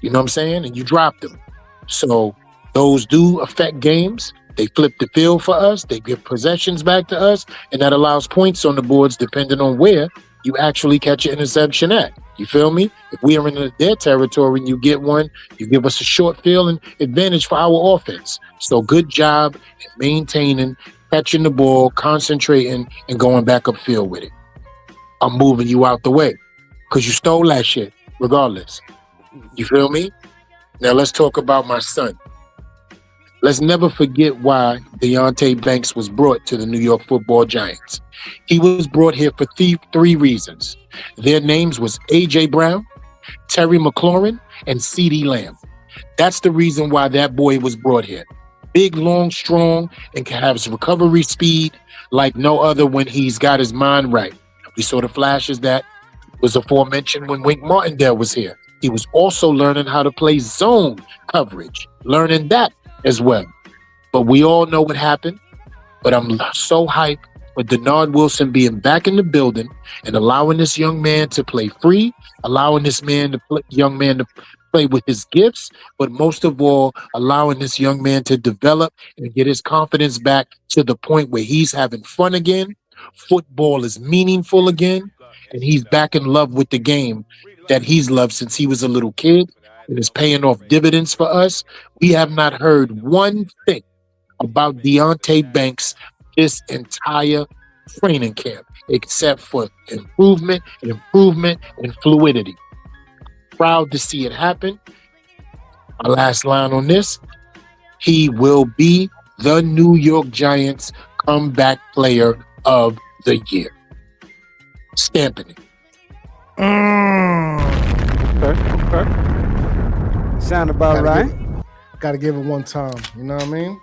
You know what I'm saying? And you dropped them. So those do affect games. They flip the field for us. They give possessions back to us. And that allows points on the boards depending on where you actually catch an interception at. You feel me? If we are in their territory and you get one, you give us a short field and advantage for our offense. So good job in maintaining, catching the ball, concentrating, and going back upfield with it. I'm moving you out the way because you stole that shit regardless. You feel me? Now let's talk about my son. Let's never forget why Deonte Banks was brought to the New York Football Giants. He was brought here for three reasons. Their names was A.J. Brown, Terry McLaurin, and C.D. Lamb. That's the reason why that boy was brought here. Big, long, strong, and can have his recovery speed like no other when he's got his mind right. We saw the flashes that was aforementioned when Wink Martindale was here. He was also learning how to play zone coverage, learning that as well. But we all know what happened. But I'm so hyped with Denard Wilson being back in the building and allowing this young man to play free, allowing this young man to play with his gifts, but most of all, allowing this young man to develop and get his confidence back to the point where he's having fun again. Football is meaningful again, and he's back in love with the game that he's loved since he was a little kid. And is paying off dividends for us. We have not heard one thing about Deonte Banks this entire training camp, except for improvement, and fluidity. Proud to see it happen. My last line on this, he will be the New York Giants comeback player of the year. Stamping it.
Okay. Sound about right.
Gotta give it one time. You know what I mean?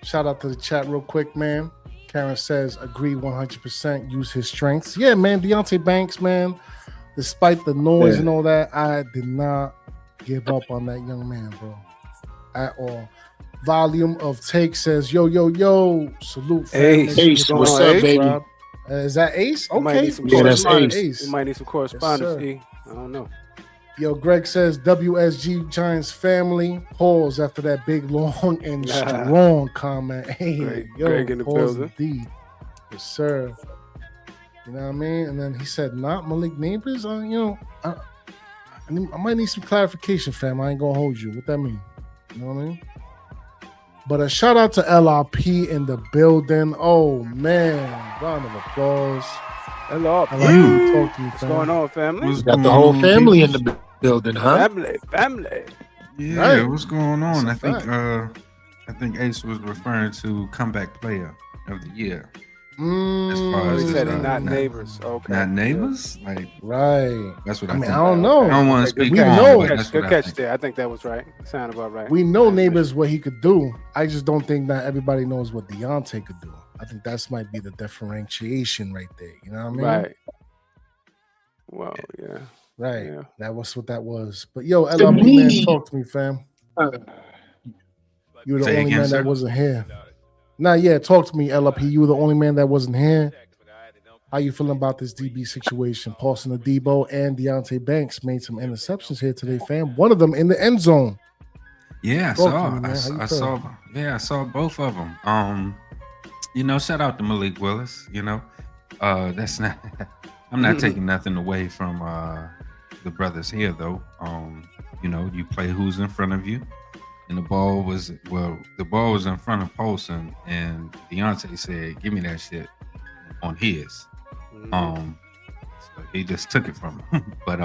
Shout out to the chat real quick, man. Karen says, agree 100%, use his strengths. Yeah, man, Deonte Banks, man, despite the noise and all that, I did not give up on that young man, bro, at all. Volume of Take says, yo, salute.
Ace, what's up, baby?
Is that Ace? Okay.
That's Ace.
We might need some correspondence,
yes,
I don't know.
Yo, Greg says, WSG Giants family. Pause after that big, long, and strong comment. Hey,
Greg in the building.
Indeed. Yes, sir. You know what I mean? And then he said, not Malik Neighbors? I might need some clarification, fam. I ain't going to hold you. What that mean? You know what I mean? But a shout out to LRP in the building. Oh, man. Round of applause.
LRP.
Talk to you, fam.
What's going on, family?
Got the whole family in the building, huh?
Family.
Yeah,
Right.
what's going on?
That's a
I think Ace was referring to comeback player of the year. As far
He
as
said not neighbors. Okay.
not neighbors, like
Right.
that's what I
I mean,
think.
I don't know.
I don't want to speak.
We
on,
know.
but that's
Good
what I
catch
think.
there. I think that was right. Sound about right.
We know Neighbors what he could do. I just don't think that everybody knows what Deonte could do. I think that's might be the differentiation right there. You know what I mean?
Right. Well, yeah.
Right.
Yeah.
That was what that was. But yo, LRP man, talk to me, fam. You were the
Say
only
again,
man
sir?
that wasn't here. Nah, yeah, talk to me, LRP. You were the only man that wasn't here. How you feeling about this DB situation? Paulson Adebo and Deonte Banks made some interceptions here today, fam. One of them in the end zone.
Yeah,
Talk to me, man. How you
I
feeling?
saw. Yeah, I saw both of them. Shout out to Malik Willis. That's not. I'm not taking nothing away from the brothers here, though. You play who's in front of you, and the ball was in front of Paulson, and Deonte said, "Give me that shit on his." So he just took it from him. But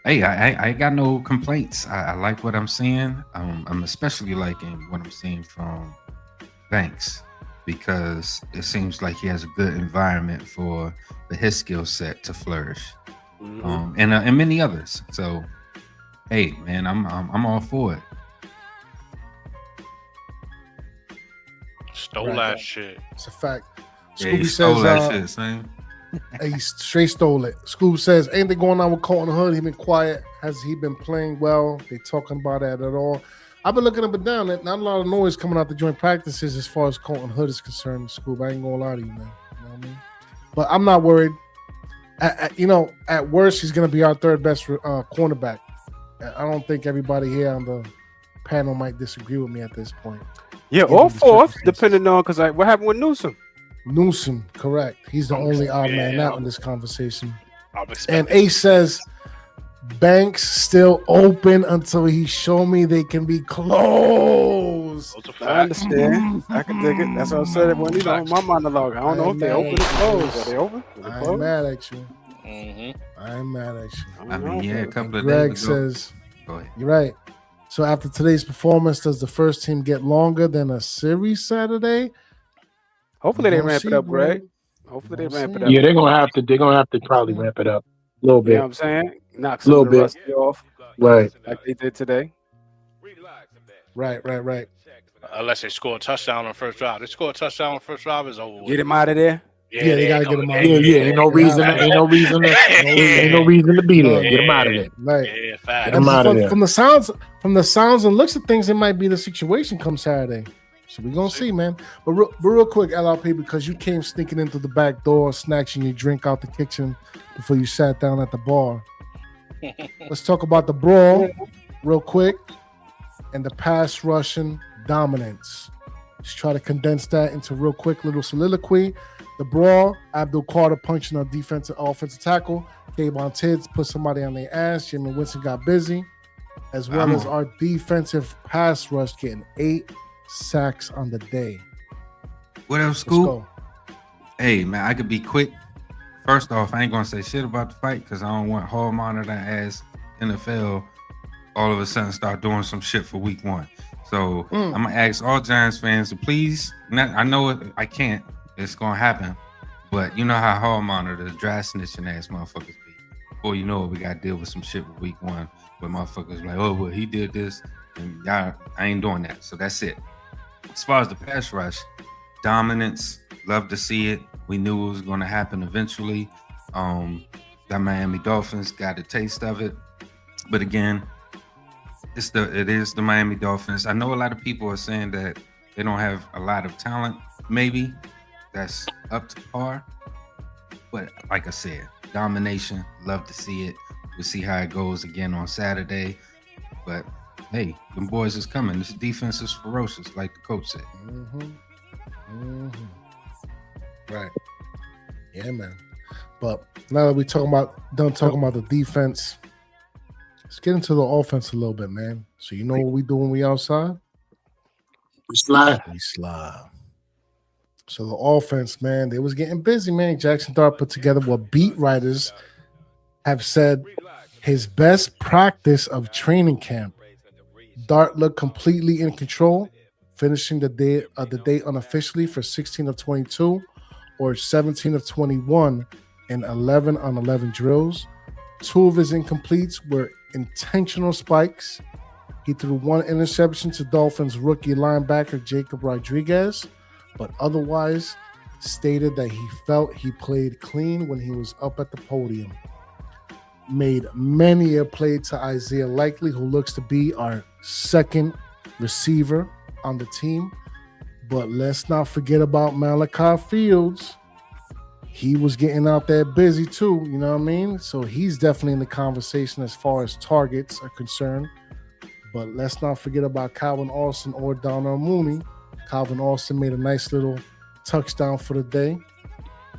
Hey, I ain't got no complaints. I like what I'm seeing. I'm especially liking what I'm seeing from Banks because it seems like he has a good environment for his skill set to flourish, and many others. So, hey, man, I'm all for it.
Stole
Right.
that shit.
It's a fact.
Yeah, he
Scooby
stole
says,
that shit, son.
he straight stole it. Scoob says, anything going on with Colton Hood? He been quiet. Has he been playing well? They talking about that at all? I've been looking up and down. Not a lot of noise coming out the joint practices as far as Colton Hood is concerned. Scoob, I ain't gonna lie to you, man. You know what I mean? But I'm not worried. At worst, he's gonna be our third best cornerback. I don't think everybody here on the panel might disagree with me at this point.
Yeah,
Given
or
the
fourth,
circumstances.
depending on because what happened with Newsom.
Newsom, correct. He's the only odd man
Yeah.
out in this conversation.
I'm
And
expecting.
Ace says, Banks still open until he show me they can be closed.
Those are
I
facts.
understand. I can dig it. That's what I said when my monologue. I don't know if they open or closed. Are they open? Are they
I ain't
closed?
mad at you.
Mhm.
I ain't mad at you.
I
I
don't
mean,
know.
yeah, a couple of
Greg
days ago.
says,
Go ahead.
you're right. So after today's performance, does the first team get longer than a series Saturday?
Hopefully they
We'll
ramp
see,
it up, Greg.
Greg.
Hopefully they
We'll
ramp it
see.
up.
Yeah, they're gonna have to probably ramp it up a little
You know
bit.
what I'm saying? Knock some
Little
of the
bit.
rusty off
Right.
like they did today.
Right.
Unless they score a touchdown on the first drive. They score a touchdown on the first drive, is over with.
Get him out of there.
Yeah, they gotta get him out.
Yeah. Ain't no reason. Ain't no reason to be there. Get them out of there.
Right.
Yeah,
Get
facts.
him out of there.
From the sounds and looks of things, it might be the situation come Saturday. So we're gonna see, man. But real quick, LRP, because you came sneaking into the back door, snatching your drink out the kitchen before you sat down at the bar. Let's talk about the brawl real quick and the pass rushing dominance. Let's try to condense that into real quick little soliloquy. The brawl, Abdul Carter punching our offensive tackle. Kayvon Tids put somebody on their ass. Jimmy Winston got busy, as well as our defensive pass rush getting 8 sacks on the day.
What else,
Let's
Scoop?
go.
Hey, man, I could be quick. First off, I ain't gonna say shit about the fight because I don't want Hall monitor as NFL all of a sudden start doing some shit for week 1. So I'm gonna ask all Giants fans to please. I know I can't. It's gonna happen, but you know how Hall monitor the dry snitching ass motherfuckers be. Before you know it, we gotta deal with some shit with week 1, where motherfuckers like, oh well, he did this, and y'all, I ain't doing that. So that's it. As far as the pass rush, dominance, love to see it. We knew it was going to happen eventually. The Miami Dolphins got a taste of it, but again, it is the Miami Dolphins. I know a lot of people are saying that they don't have a lot of talent. Maybe that's up to par, but like I said, domination, love to see it. We'll see how it goes again on Saturday, but hey, them boys is coming. This defense is ferocious, like the coach said.
Right. Yeah, man. But now that we done talking about the defense, let's get into the offense a little bit, man. So you know what we do when we outside?
We slide.
We slide. So the offense, man, they was getting busy, man. Jaxson Dart put together what beat writers have said his best practice of training camp. Dart looked completely in control, finishing the day unofficially for 16 of 22 or 17 of 21 in 11 on 11 drills. 2 of his incompletes were intentional spikes. He threw 1 interception to Dolphins rookie linebacker Jacob Rodriguez, but otherwise stated that he felt he played clean when he was up at the podium. Made many a play to Isaiah Likely, who looks to be our second receiver on the team. But let's not forget about Malachi Fields. He was getting out there busy too, you know what I mean? So he's definitely in the conversation as far as targets are concerned. But let's not forget about Calvin Austin or Darnell Mooney. Calvin Austin made a nice little touchdown for the day.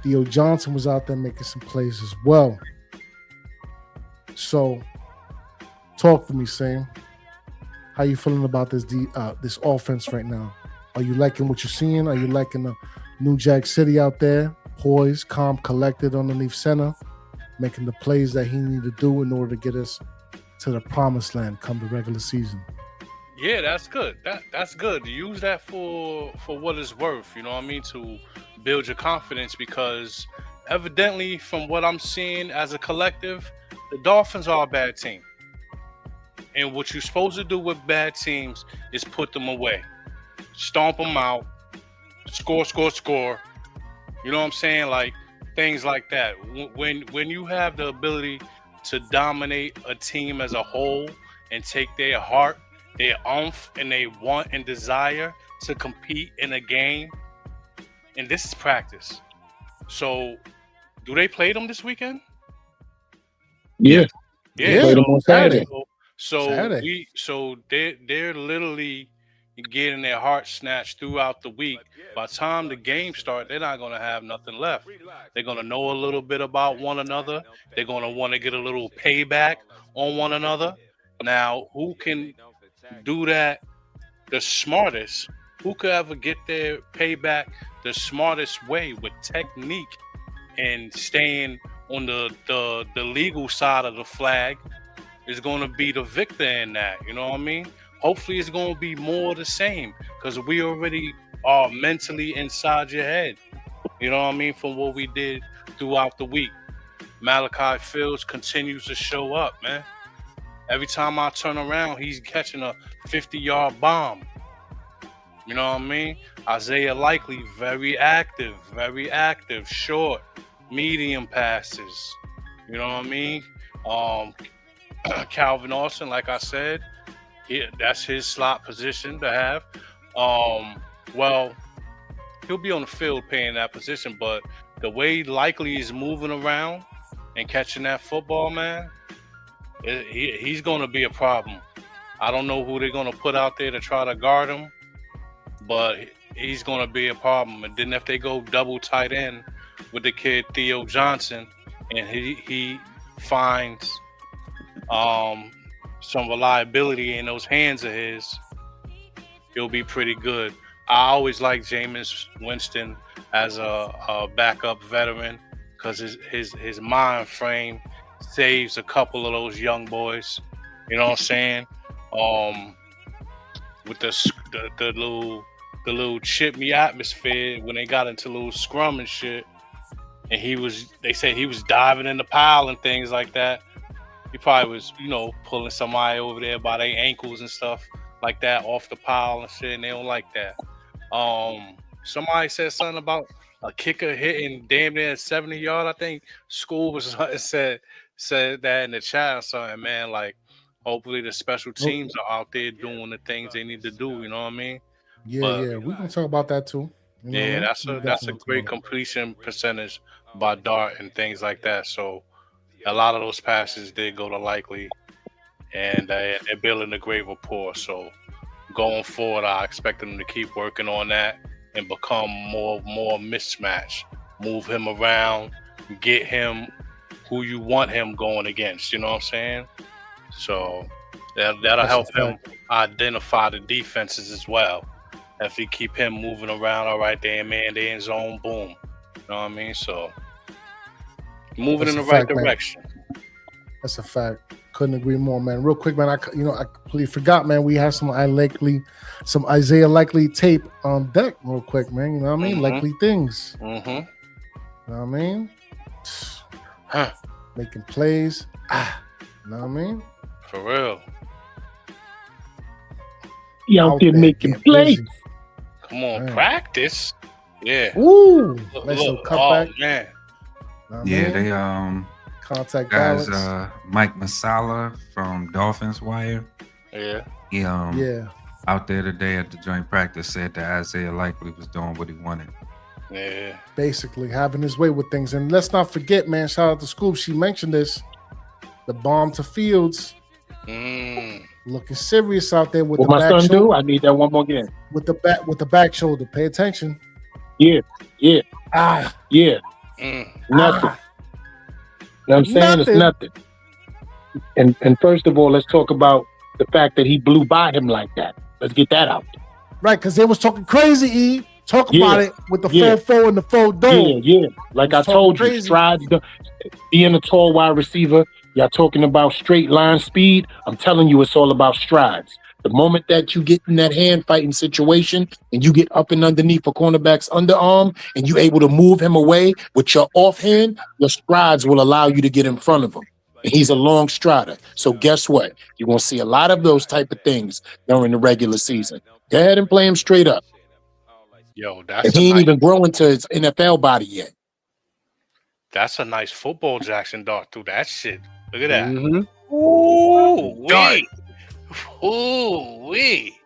Theo Johnson was out there making some plays as well. So, talk to me, Sam. How you feeling about this offense right now? Are you liking what you're seeing? Are you liking the new Jack City out there? Poised, calm, collected underneath center. making the plays that he needed to do in order to get us to the promised land come the regular season.
Yeah, that's good. That's good. Use that for what it's worth. You know what I mean? To build your confidence, because evidently, from what I'm seeing as a collective, the Dolphins are a bad team. And what you're supposed to do with bad teams is put them away, stomp them out, score. You know what I'm saying? Like things like that. When you have the ability to dominate a team as a whole and take their heart, their oomph, and they want and desire to compete in a game, and this is practice. So, do they play them this weekend?
Yeah.
Yeah,
Played them on Saturday.
So they're literally getting their heart snatched throughout the week. By the time the game starts, they're not going to have nothing left. They're going to know a little bit about one another. They're going to want to get a little payback on one another. Now, who can do that the smartest? Who could ever get their payback the smartest way with technique and staying on the legal side of the flag is going to be the victor in that. You know what I mean? Hopefully it's going to be more the same, because we already are mentally inside your head. You know what I mean? From what we did throughout the week. Malachi Fields continues to show up, man. Every time I turn around, he's catching a 50-yard bomb. You know what I mean? Isaiah Likely, very active, short, medium passes. You know what I mean? Calvin Austin, like I said, that's his slot position to have. Well, he'll be on the field playing that position, but the way Likely is moving around and catching that football, man, he's going to be a problem. I don't know who they're going to put out there to try to guard him, but he's going to be a problem. And then if they go double tight end with the kid Theo Johnson, and he finds some reliability in those hands of his, he'll be pretty good. I always like Jameis Winston as a backup veteran, because his mind frame saves a couple of those young boys. You know what I'm saying? With the little chip me atmosphere when they got into little scrum and shit, and they said he was diving in the pile and things like that. He probably was, pulling somebody over there by their ankles and stuff like that off the pile and shit, and they don't like that. Somebody said something about a kicker hitting damn near 70 yard. I think School was said that in the chat or something, man. Like, hopefully the special teams are out there doing the things they need to do. You know what I mean?
Yeah. We're gonna talk about that too.
That's a great completion percentage by Dart and things like that. So a lot of those passes did go to Likely, and they're building a great rapport. So going forward, I expect them to keep working on that and become more mismatch. Move him around, get him who you want him going against. You know what I'm saying? So that'll help him identify the defenses as well. If you keep him moving around, all right, they in zone, boom. You know what I mean? So moving in the right direction.
Man. That's a fact. Couldn't agree more, man. Real quick, man. I completely forgot, man. We have some Isaiah Likely tape on deck, real quick, man. You know what I mean?
Mm-hmm.
Likely things.
Mm-hmm.
You know what I mean? Making plays. You know what I mean?
For real.
He out there making plays.
Come on, practice. Yeah.
Ooh. Nice little cutback.
Oh, man.
Yeah, they
contact
guys,
balance.
Mike Masala from Dolphins Wire.
Yeah.
He out there today at the joint practice said that Isaiah Likely was doing what he wanted.
Yeah.
Basically having his way with things. And let's not forget, man, shout out to Scoop. She mentioned this. The bomb to Fields. Looking serious out there with
what
the
my
back
son
shoulder.
do? I need that one more again.
With the back shoulder. Pay attention.
Yeah. Yeah. Nothing. You know what I'm saying? It's nothing. And first of all, let's talk about the fact that he blew by him like that. Let's get that out.
Right, because they was talking crazy, E. Talk
Yeah,
about it with the
yeah.
fofo and the faux dome.
Yeah. Like I
was talking
told you,
crazy.
strides, being a tall wide receiver, y'all talking about straight line speed. I'm telling you, it's all about strides. The moment that you get in that hand fighting situation and you get up and underneath a cornerback's underarm and you're able to move him away with your offhand, your strides will allow you to get in front of him. And he's a long strider. So guess what? You're going to see a lot of those type of things during the regular season. Go ahead and play him straight up.
Yo,
And
that's a
he ain't
nice,
even grown into his NFL body yet.
that's a nice football Jaxson Dart through that shit. Look at that.
Mm-hmm.
Ooh,
Dart.
wee. Ooh, wee.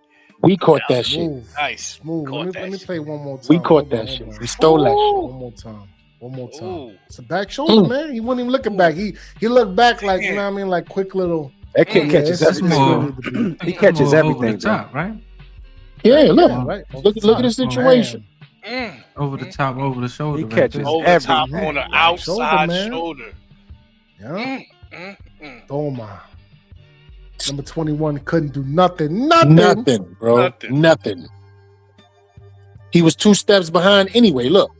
We caught that shit.
Smooth.
Nice.
Smooth.
Caught
Let
that
me
shit.
play one more time.
We caught
Hold
that
on,
shit.
hold on.
We stole that shit.
Ooh.
One more time. One more time.
Ooh.
It's a back shoulder,
Mm.
man. He wasn't even looking back. He looked back like, you know what I mean, like quick little.
That kid
Yeah,
catches
it's
everything.
where it
more-
needed to be.
He catches
Over
everything,
the
bro.
top, right?
Yeah, look.
Yeah, right.
Look at the situation.
Mm.
Over the top, over the shoulder.
He
right
catches
there.
Over the top
everything.
on the
Right
outside
shoulder,
shoulder.
man. Yeah.
Mm.
Toma. Number 21 couldn't do nothing. Nothing.
Bro. Nothing. He was 2 steps behind anyway. Look.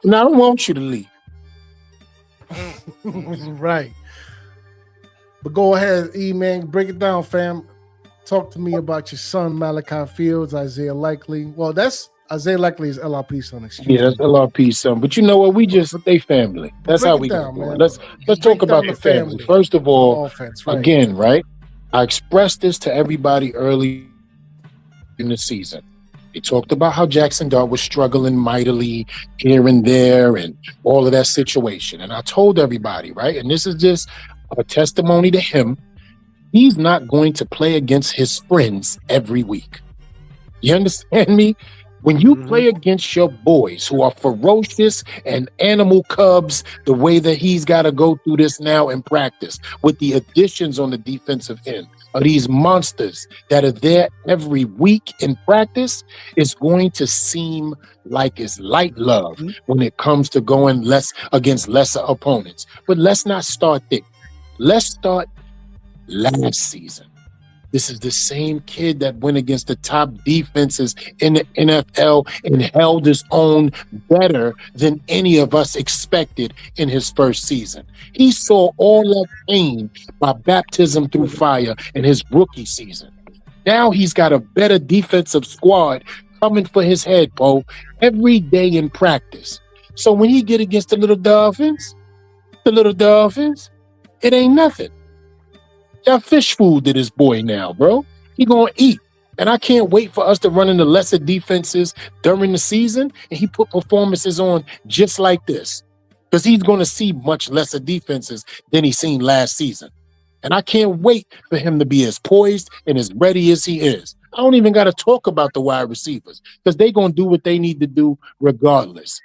And I don't want you to leave.
Right. But go ahead, E man, break it down, fam. Talk to me about your son, Malachi Fields, Isaiah Likely. Well, that's Isaiah Likely is LRP son, excuse
Yeah, that's
me.
LRP, son. But you know what? We just stay family. That's
break
how
it
we
down,
do it.
man.
Let's
Break
talk about
down
the
the
family.
family.
First of all,
Offense, right.
again, right? I expressed this to everybody early in the season. They talked about how Jaxson Dart was struggling mightily here and there and all of that situation. And I told everybody, right? And this is just a testimony to him. He's not going to play against his friends every week. You understand me? When you play against your boys who are ferocious and animal cubs, the way that he's got to go through this now in practice with the additions on the defensive end of these monsters that are there every week in practice, it's going to seem like it's light love when it comes to going less against lesser opponents. But let's not start there. Let's start last season. This is the same kid that went against the top defenses in the NFL and held his own better than any of us expected in his first season. He saw all that pain by baptism through fire in his rookie season. Now he's got a better defensive squad coming for his head, Bo, every day in practice. So when he get against the little Dolphins, it ain't nothing. Got fish food to this boy now, bro. He gonna eat. And I can't wait for us to run into lesser defenses during the season and he put performances on just like this. Because he's gonna see much lesser defenses than he seen last season. And I can't wait for him to be as poised and as ready as he is. I don't even gotta talk about the wide receivers because they gonna do what they need to do regardless.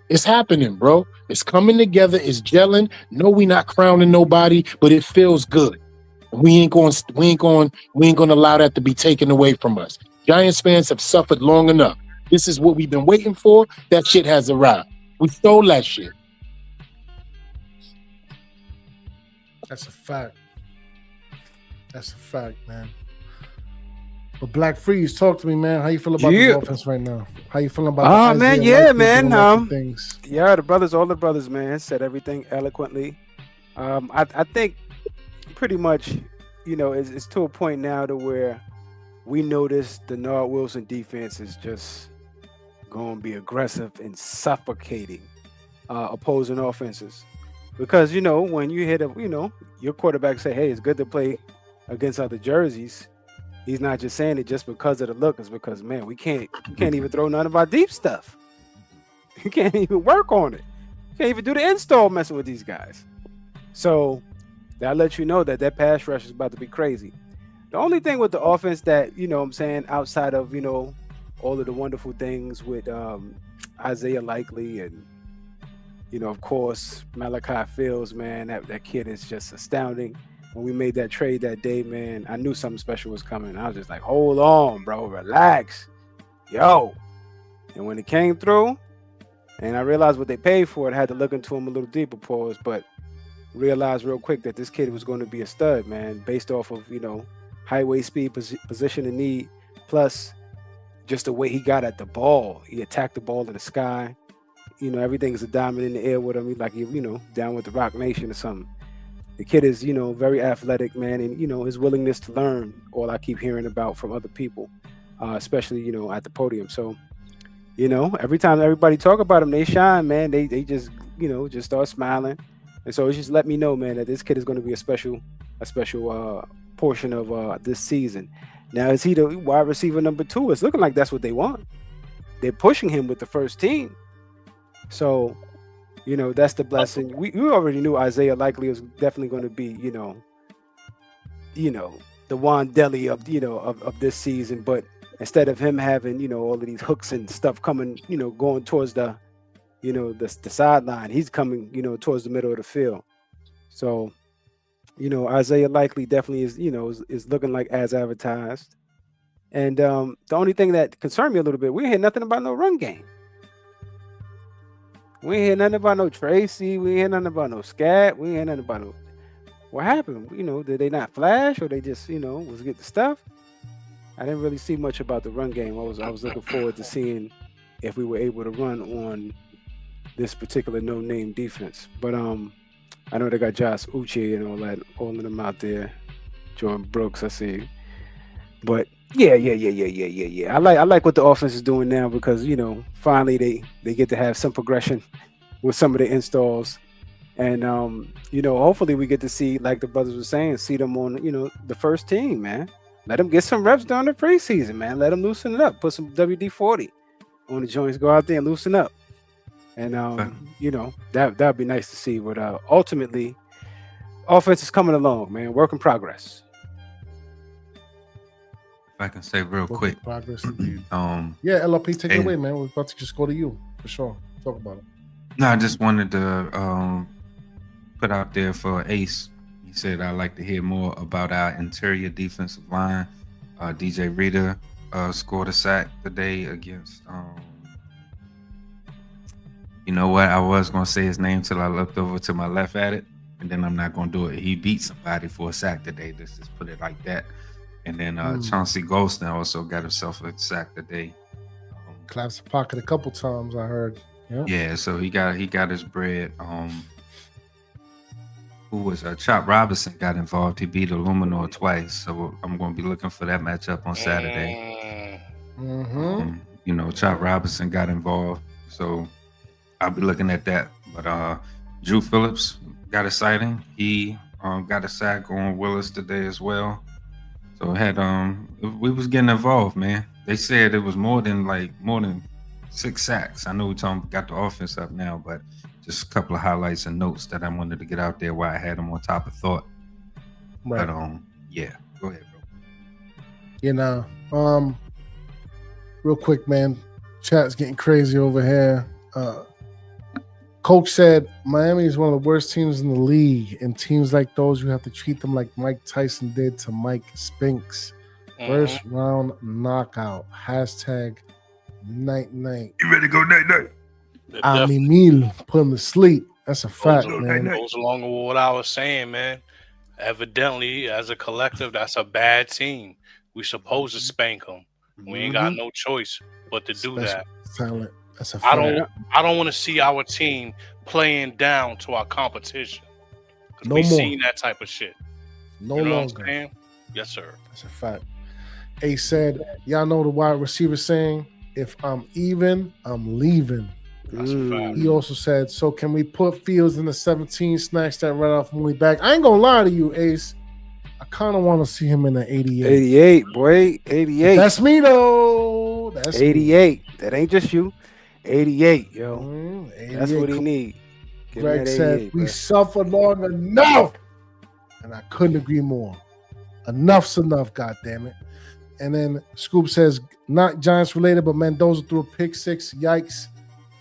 It's happening, bro. It's coming together, it's gelling. No, we not crowning nobody, but it feels good. We ain't going to allow that to be taken away from us. Giants fans have suffered long enough. This is what we've been waiting for. That shit has arrived. We stole that shit.
That's a fact. That's a fact, man. But Black Freeze, talk to me, man. How you feel about the offense right now? How you feeling about the
man,
Isaiah
yeah,
Likely
man.
doing like some things?
Yeah, all the brothers, man, said everything eloquently. I think pretty much, you know, it's to a point now to where we notice the Nard Wilson defense is just going to be aggressive and suffocating opposing offenses. Because, you know, when you hit your quarterback say, hey, it's good to play against other jerseys. He's not just saying it just because of the look. It's because, man, we can't even throw none of our deep stuff. You can't even work on it. You can't even do the install messing with these guys. So that lets you know that pass rush is about to be crazy. The only thing with the offense that, you know what I'm saying, outside of, you know, all of the wonderful things with Isaiah Likely and, you know, of course, Malachi Fields, man, that kid is just astounding. When we made that trade that day, man, I knew something special was coming. I was just like, hold on, bro, relax. Yo. And when it came through, and I realized what they paid for it, I had to look into him a little deeper, pause, but realized real quick that this kid was going to be a stud, man, based off of, you know, highway speed, position and need, plus just the way he got at the ball. He attacked the ball in the sky. You know, everything's a diamond in the air with him. He's like, you know, down with the Rock Nation or something. The kid is, you know, very athletic, man, and you know his willingness to learn. All I keep hearing about from other people, especially you know at the podium. So, you know, every time everybody talk about him, they shine, man. They just you know just start smiling, and so it's just let me know, man, that this kid is going to be a special portion of this season. Now, is he the wide receiver number 2? It's looking like that's what they want. They're pushing him with the first team. So, you know, that's the blessing. We already knew Isaiah Likely was definitely going to be, you know, the Wandelli of, you know, of this season. But instead of him having, you know, all of these hooks and stuff coming, you know, going towards the, you know, the sideline, he's coming, you know, towards the middle of the field. So, you know, Isaiah Likely definitely is, you know, is looking like as advertised. And the only thing that concerned me a little bit, we ain't hear nothing about no run game. We ain't hear nothing about no Tracy. We ain't hear nothing about no Scat. We ain't hear nothing about no. What happened? You know, did they not flash, or they just, you know, was getting the stuff? I didn't really see much about the run game. I was looking forward to seeing if we were able to run on this particular no-name defense. But I know they got Josh Uche and all that, all of them out there. Jordan Brooks, I see. But yeah. I like what the offense is doing now because, you know, finally they get to have some progression with some of the installs. And, you know, hopefully we get to see, like the brothers were saying, see them on, you know, the first team, man. Let them get some reps during the preseason, man. Let them loosen it up. Put some WD-40 on the joints. Go out there and loosen up. And, you know, that'd be nice to see. But ultimately, offense is coming along, man. Work in progress.
If I can say real quick.
Progress indeed. Yeah, LLP, take it away, man. We're about to just go to you for sure. Talk about it.
No, I just wanted to put out there for Ace. He said I'd like to hear more about our interior defensive line. DJ Rita scored a sack today against. You know what? I was gonna say his name till I looked over to my left at it, and then I'm not gonna do it. He beat somebody for a sack today. Let's just put it like that. And then Chauncey Golston also got himself a sack today.
Claps the pocket a couple times, I heard.
Yeah, so he got his bread. Who was Chop Robinson got involved? He beat Illuminor twice, so I'm going to be looking for that matchup on Saturday. You know, Chop Robinson got involved, so I'll be looking at that. But Drew Phillips got a sighting. He got a sack on Willis today as well. So we was getting involved, man. They said it was more than 6 sacks. I know we got the offense up now, but just a couple of highlights and notes that I wanted to get out there while I had them on top of thought. Right. But yeah, go ahead, bro.
You know, real quick, man. Chat's getting crazy over here. Coach said Miami is one of the worst teams in the league, and teams like those, you have to treat them like Mike Tyson did to Mike Spinks. First round knockout. Hashtag night.
You ready to go night?
Amimil, put him to sleep. That's a fact, man.
Goes along with what I was saying, man. Evidently, as a collective, that's a bad team. We supposed to spank them. We ain't got no choice but to do that.
Talent. That's a fact.
I don't want to see our team playing down to our competition.
No
we
more.
seen that type of shit.
No
you know
longer.
What I'm saying? Yes, sir.
That's a fact. Ace said, y'all know the wide receiver saying, if I'm even, I'm leaving.
That's a fact.
He also said, so can we put Fields in the 17, snatch that right off when we back? I ain't gonna lie to you, Ace. I kind of want to see him in the 88.
88, boy. 88.
That's me, though. That's
88. Me. That ain't just you. 88, yo.
88.
That's what he need.
Greg said, we suffered long enough. And I couldn't agree more. Enough's enough, goddammit. And then Scoop says, not Giants related, but Mendoza threw a pick 6. Yikes.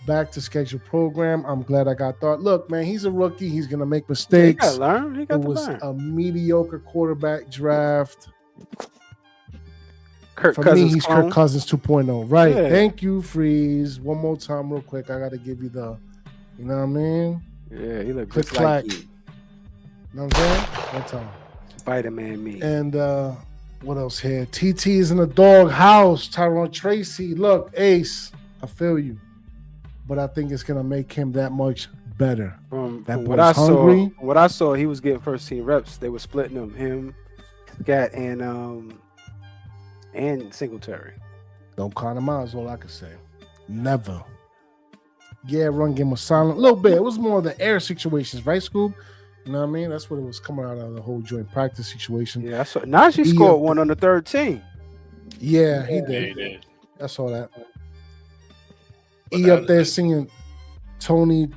Back to schedule program. I'm glad I got thought. Look, man, he's a rookie. He's going to make mistakes.
He got to learn. He got to
was
learn.
A mediocre quarterback draft.
Kirk
For
Cousins
me, he's
clone.
Kirk Cousins 2.0. Right.
Yeah.
Thank you, Freeze. One more time real quick. I got to give you the, you know what I mean?
Yeah, he look
Click,
just like
clack.
you.
You know what I'm saying? One time.
Spider-Man me.
And What else here? TT is in the dog house. Tyrone Tracy. Look, Ace, I feel you. But I think it's going to make him that much better.
From
That
what
boy's
I
hungry.
saw, what I saw, he was getting first team reps. They were splitting him, Scat, and Singletary.
Don't count him out is all I can say. Never. Yeah, run game was silent. A little bit. It was more of the air situations, right, Scoob? You know what I mean? That's what it was coming out of the whole joint practice situation.
Yeah, I saw. Najee scored one on the third team.
Yeah, he
Yeah,
did.
he did.
I saw that.
But
E
that
up there
is-
singing Tony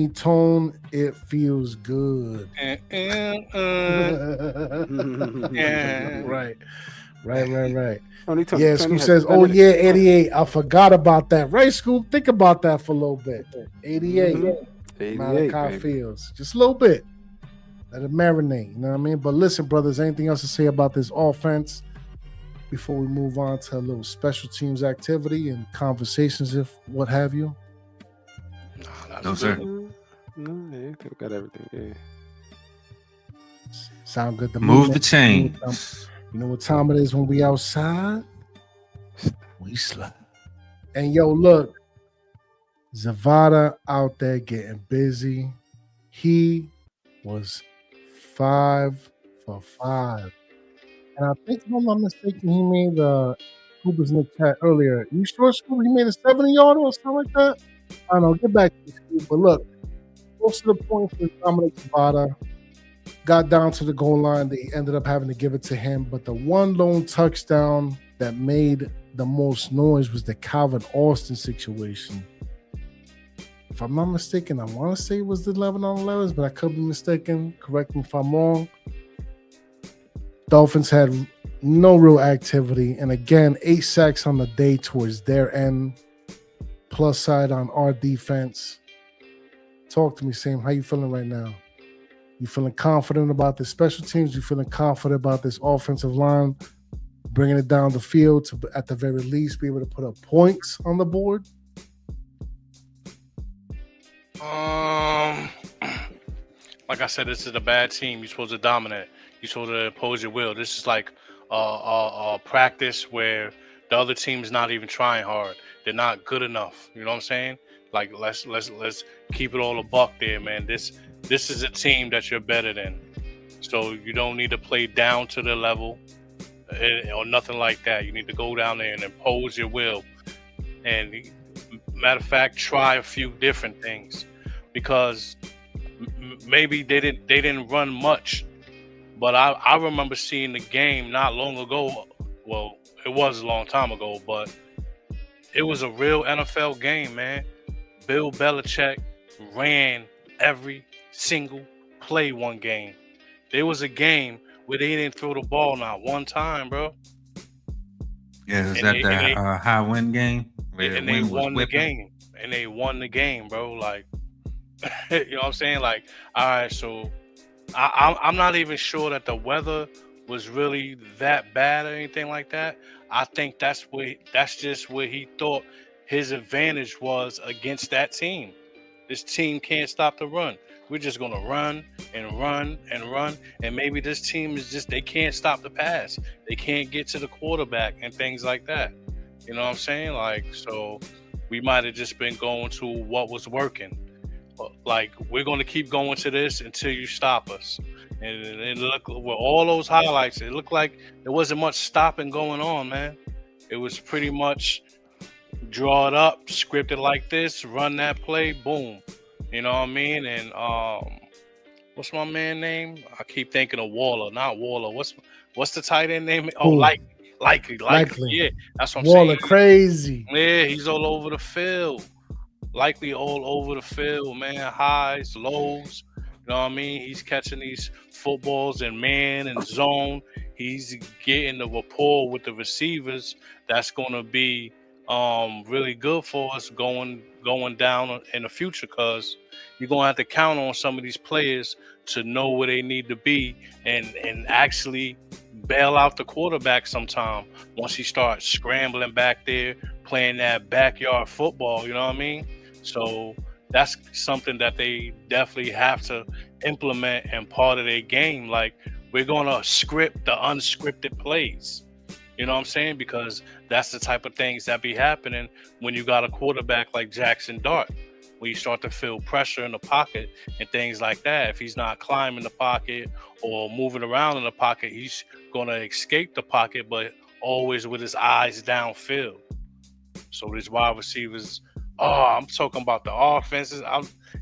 Tone, it feels good.
Yeah.
Right.
Tony,
Yeah,
Tony
Scoop
had
says,
better
oh
than-
yeah, 88. I forgot about that. Right, Scoop? Think about that for a little bit. 88.
Mhm. 88,
Malachi
baby.
Fields. Just a little bit. Let it marinate. You know what I mean? But listen, brothers, anything else to say about this offense before we move on to a little special teams activity and conversations, if what have you?
No, sir.
No, yeah, we got everything. Yeah.
Sound good to
Move
me,
the
man.
chain.
You know what time it is when we outside? We slide. And yo, look, Zavada out there getting busy. He was 5 for 5. And I think, if I'm not mistaken, he made Scoop was in the chat earlier. You sure, Scoop, he made a 70-yarder or something like that? I don't know. Get back to Scoop. But look, most of the points for Dominic Zavada got down to the goal line. They ended up having to give it to him. But the one lone touchdown that made the most noise was the Calvin Austin situation. If I'm not mistaken, I want to say it was the 11 on 11s, but I could be mistaken. Correct me if I'm wrong. Dolphins had no real activity. And again, 8 sacks on the day towards their end. Plus side on our defense. Talk to me, Sam. How you feeling right now? You feeling confident about the special teams? You feeling confident about this offensive line? Bringing it down the field to, at the very least, be able to put up points on the board?
Like I said, this is a bad team. You're supposed to dominate. You're supposed to impose your will. This is like a practice where the other team's not even trying hard. They're not good enough. You know what I'm saying? Like let's keep it all a buck there, man. This is a team that you're better than. So you don't need to play down to the level or nothing like that. You need to go down there and impose your will. And matter of fact, try a few different things, because maybe they didn't run much, but I remember seeing the game not long ago. Well, it was a long time ago, but it was a real NFL game, man. Bill Belichick ran every single play one game. There was a game where they didn't throw the ball not one time, bro.
Yeah, is
And
that
they-
the
and they-
high win game? Where
And
the
they
wind was
won the
whipping?
game. And they won the game, bro. Like, you know what I'm saying? Like, all right, so I'm not even sure that the weather was really that bad or anything like that. I think that's just where he thought his advantage was against that team. This team can't stop the run. We're just gonna run and run and run, and maybe this team is just, they can't stop the pass. They can't get to the quarterback and things like that. You know what I'm saying? Like, so we might have just been going to what was working. Like, we're going to keep going to this until you stop us. And look, with all those highlights, it looked like there wasn't much stopping going on, man. It was pretty much draw it up, scripted like this, run that play, boom. You know what I mean? And what's my man name? I keep thinking of Waller, not Waller. What's the tight end name? Oh,
Who?
Likely. Yeah, that's what I'm
Waller
saying.
crazy.
Yeah, he's all over the field. Likely all over the field, man. Highs, lows. You know what I mean? He's catching these footballs in man and zone. He's getting the rapport with the receivers. That's going to be really good for us going down in the future, because you're going to have to count on some of these players to know where they need to be and actually bail out the quarterback sometime once he starts scrambling back there, playing that backyard football, you know what I mean? So that's something that they definitely have to implement and part of their game. Like, We're gonna script the unscripted plays. You know what I'm saying? Because that's the type of things that be happening when you got a quarterback like Jaxson Dart. When you start to feel pressure in the pocket and things like that, if he's not climbing the pocket or moving around in the pocket, he's gonna escape the pocket, but always with his eyes downfield. So these wide receivers, I'm talking about the offenses.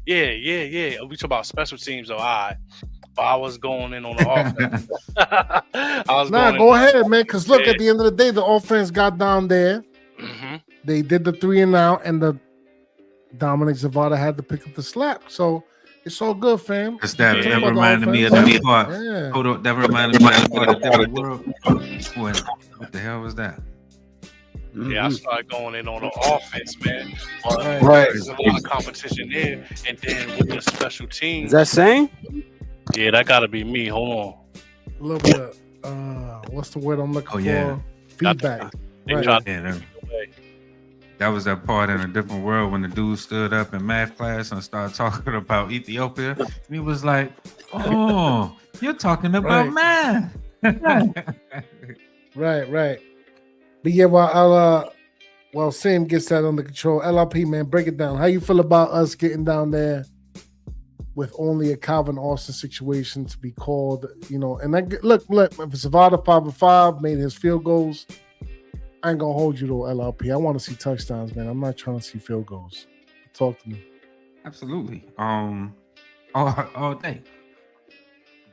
Yeah. We talk about special teams, though. I was going in on the offense.
Go ahead, man. Because look, at the end of the day, the offense got down there.
Mm-hmm.
They did the 3 and out, and the Dominic Zavada had to pick up the slack. So it's all good, fam.
Because that reminded me of that part.
Yeah.
Hold on, that reminded me of a different world. What the hell was that?
Yeah, I started going in on the offense, man.
Right.
There's a lot of competition there, and then with the special teams.
Is that same?
Yeah, that gotta be me. Hold on.
A little bit. What's the word I'm looking for? Feedback.
They
Right.
tried
That was that part in a different world when the dude stood up in math class and started talking about Ethiopia. And he was like, "Oh, you're talking about math."
Right. But yeah, while Sam gets that under control, LRP, man, break it down. How you feel about us getting down there with only a Calvin Austin situation to be called, you know? And look, if Zavada 5-5 made his field goals, I ain't gonna hold you to LRP. I want to see touchdowns, man. I'm not trying to see field goals. Talk to me.
Absolutely. All day.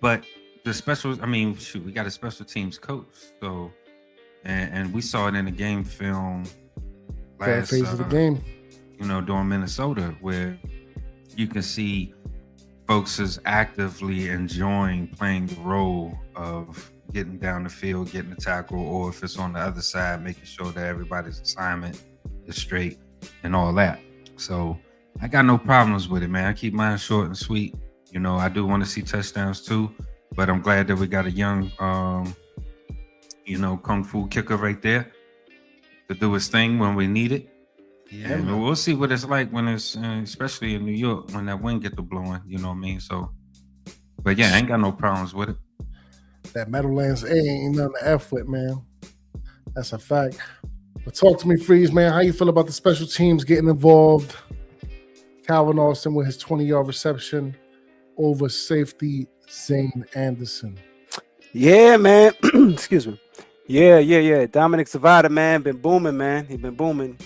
But the we got a special teams coach, so and we saw it in the game film last
phase of the game.
During Minnesota, where you can see folks is actively enjoying playing the role of getting down the field, getting the tackle, or if it's on the other side, making sure that everybody's assignment is straight and all that. So I got no problems with it, man. I keep mine short and sweet. I do want to see touchdowns too, but I'm glad that we got a young, kung fu kicker right there to do his thing when we need it. Yeah, and we'll see what it's like when it's, especially in New York, when that wind get to blowing. You know what I mean? So, but yeah, I ain't got no problems with it.
That Meadowlands A ain't nothing to F with, man. That's a fact. But talk to me, Freeze, man. How you feel about the special teams getting involved? Calvin Austin with his 20-yard reception over safety Zane Anderson.
Yeah, man. Excuse me. Yeah. Dominic Zavada, man, been booming, man. He's been booming.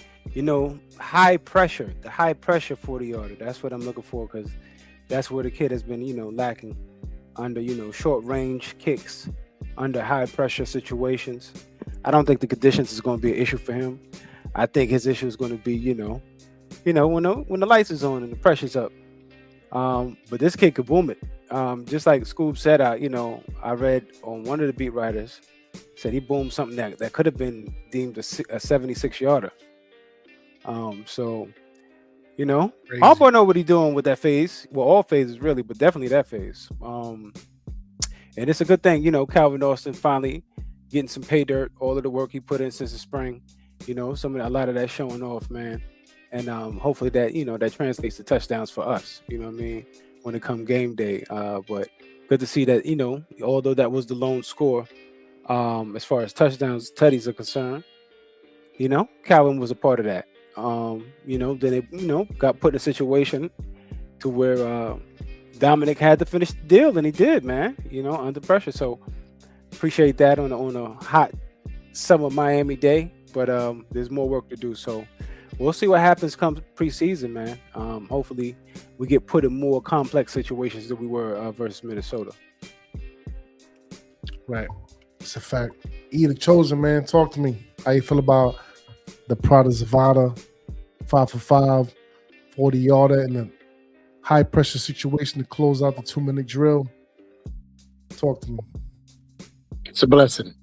High pressure, the high pressure 40-yarder. That's what I'm looking for, because that's where the kid has been, lacking under, short range kicks, under high pressure situations. I don't think the conditions is going to be an issue for him. I think his issue is going to be, when the lights is on and the pressure's up. But this kid could boom it. Just like Scoob said, I read on one of the beat writers said he boomed something that could have been deemed a 76-yarder. So, Harbaugh know what he's doing with that phase. Well, all phases really, but definitely that phase. And it's a good thing, Calvin Austin finally getting some pay dirt, all of the work he put in since the spring. A lot of that showing off, man. And hopefully that, that translates to touchdowns for us, when it come game day. But good to see that, although that was the lone score, as far as touchdowns, tutties are concerned, Calvin was a part of that. Then it, got put in a situation to where Dominic had to finish the deal, and he did, man, under pressure. So appreciate that on a hot summer Miami day, but there's more work to do. So we'll see what happens come preseason, man. Hopefully we get put in more complex situations than we were versus Minnesota.
Right. It's a fact. E, the chosen, man. Talk to me. How you feel about the Prada Zavada 5-for-5 40-yarder in a high pressure situation to close out the 2-minute drill? Talk to me.
It's a blessing.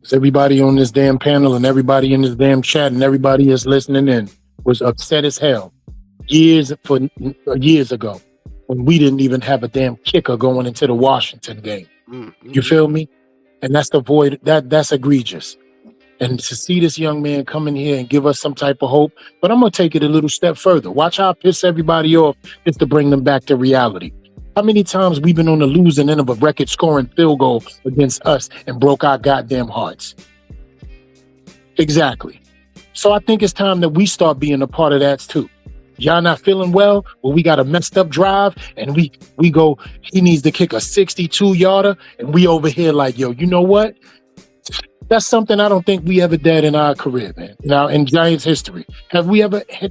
It's everybody on this damn panel and everybody in this damn chat and everybody is listening in was upset as hell years ago when we didn't even have a damn kicker going into the Washington game. Mm-hmm. You feel me? And that's the void. That's egregious. And to see this young man come in here and give us some type of hope, but I'm going to take it a little step further. Watch how I piss everybody off just to bring them back to reality. How many times we've been on the losing end of a record-scoring field goal against us and broke our goddamn hearts? Exactly. So I think it's time that we start being a part of that too. Y'all not feeling well? Well, we got a messed up drive, and we go, he needs to kick a 62-yarder, and we over here like, yo, you know what? That's something I don't think we ever did in our career, man. Now, in Giants history, had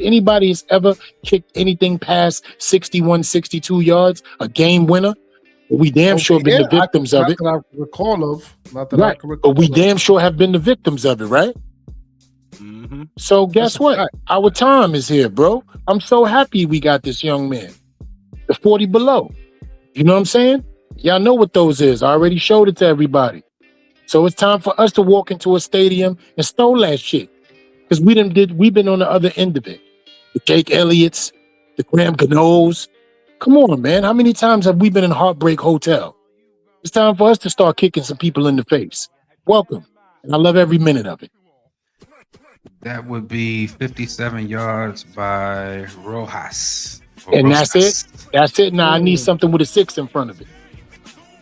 anybody ever kicked anything past 61, 62 yards, a game winner? We damn sure been the victims of it.
Not that I recall of. Not that
Right.
I can recall.
But we damn sure have been the victims of it, right?
Mm-hmm.
So guess
That's a
what?
fact.
Our time is here, bro. I'm so happy we got this young man. The 40 below. You know what I'm saying? Y'all know what those is. I already showed it to everybody. So it's time for us to walk into a stadium and stole that shit. Because we've been on the other end of it. The Jake Elliott's, the Graham Gano's. Come on, man. How many times have we been in Heartbreak Hotel? It's time for us to start kicking some people in the face. Welcome. And I love every minute of it.
That would be 57 yards by Rojas.
And that's it? That's it. Now I need something with a 6 in front of it.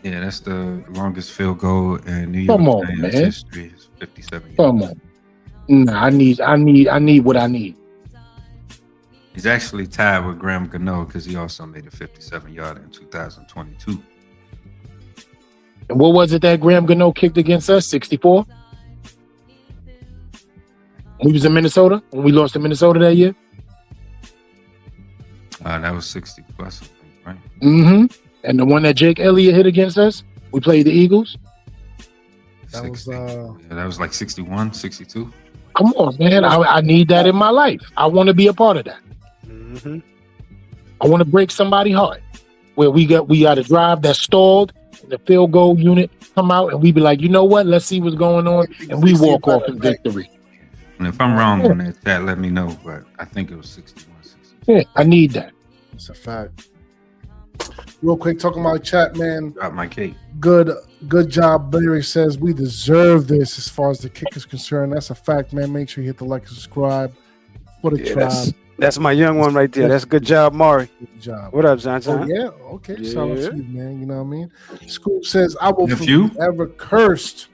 Yeah, that's the longest field goal in New York Giants history. It's 57 yards.
Come on. Nah, I need what I need.
He's actually tied with Graham Gano because he also made a 57-yarder in 2022.
And what was it that Graham Gano kicked against us? 64? We was in Minnesota when we lost to Minnesota that year?
That was 60 plus, I think, right?
Mm-hmm. And the one that Jake Elliott hit against us, we played the Eagles.
That was,
yeah, that was like 61, 62.
Come on, man. I need that in my life. I want to be a part of that.
Mm-hmm.
I want to break somebody's heart. Where we got a drive that stalled, and the field goal unit come out, and we be like, you know what? Let's see what's going on, and we walk off in victory.
And if I'm wrong on that chat, let me know. But I think it was 61, 62.
Yeah, I need that.
It's a fact. Real quick, talking about chat, man.
Drop my cake.
Good job. Barry says we deserve this as far as the kick is concerned. That's a fact, man. Make sure you hit the like and subscribe for the tribe.
That's my young one right there. That's good job, Mari.
Good job.
What up, John?
Oh, yeah. Okay.
Yeah.
Shout out to you, man. You know what I mean? Scoop says I will
If you
ever cursed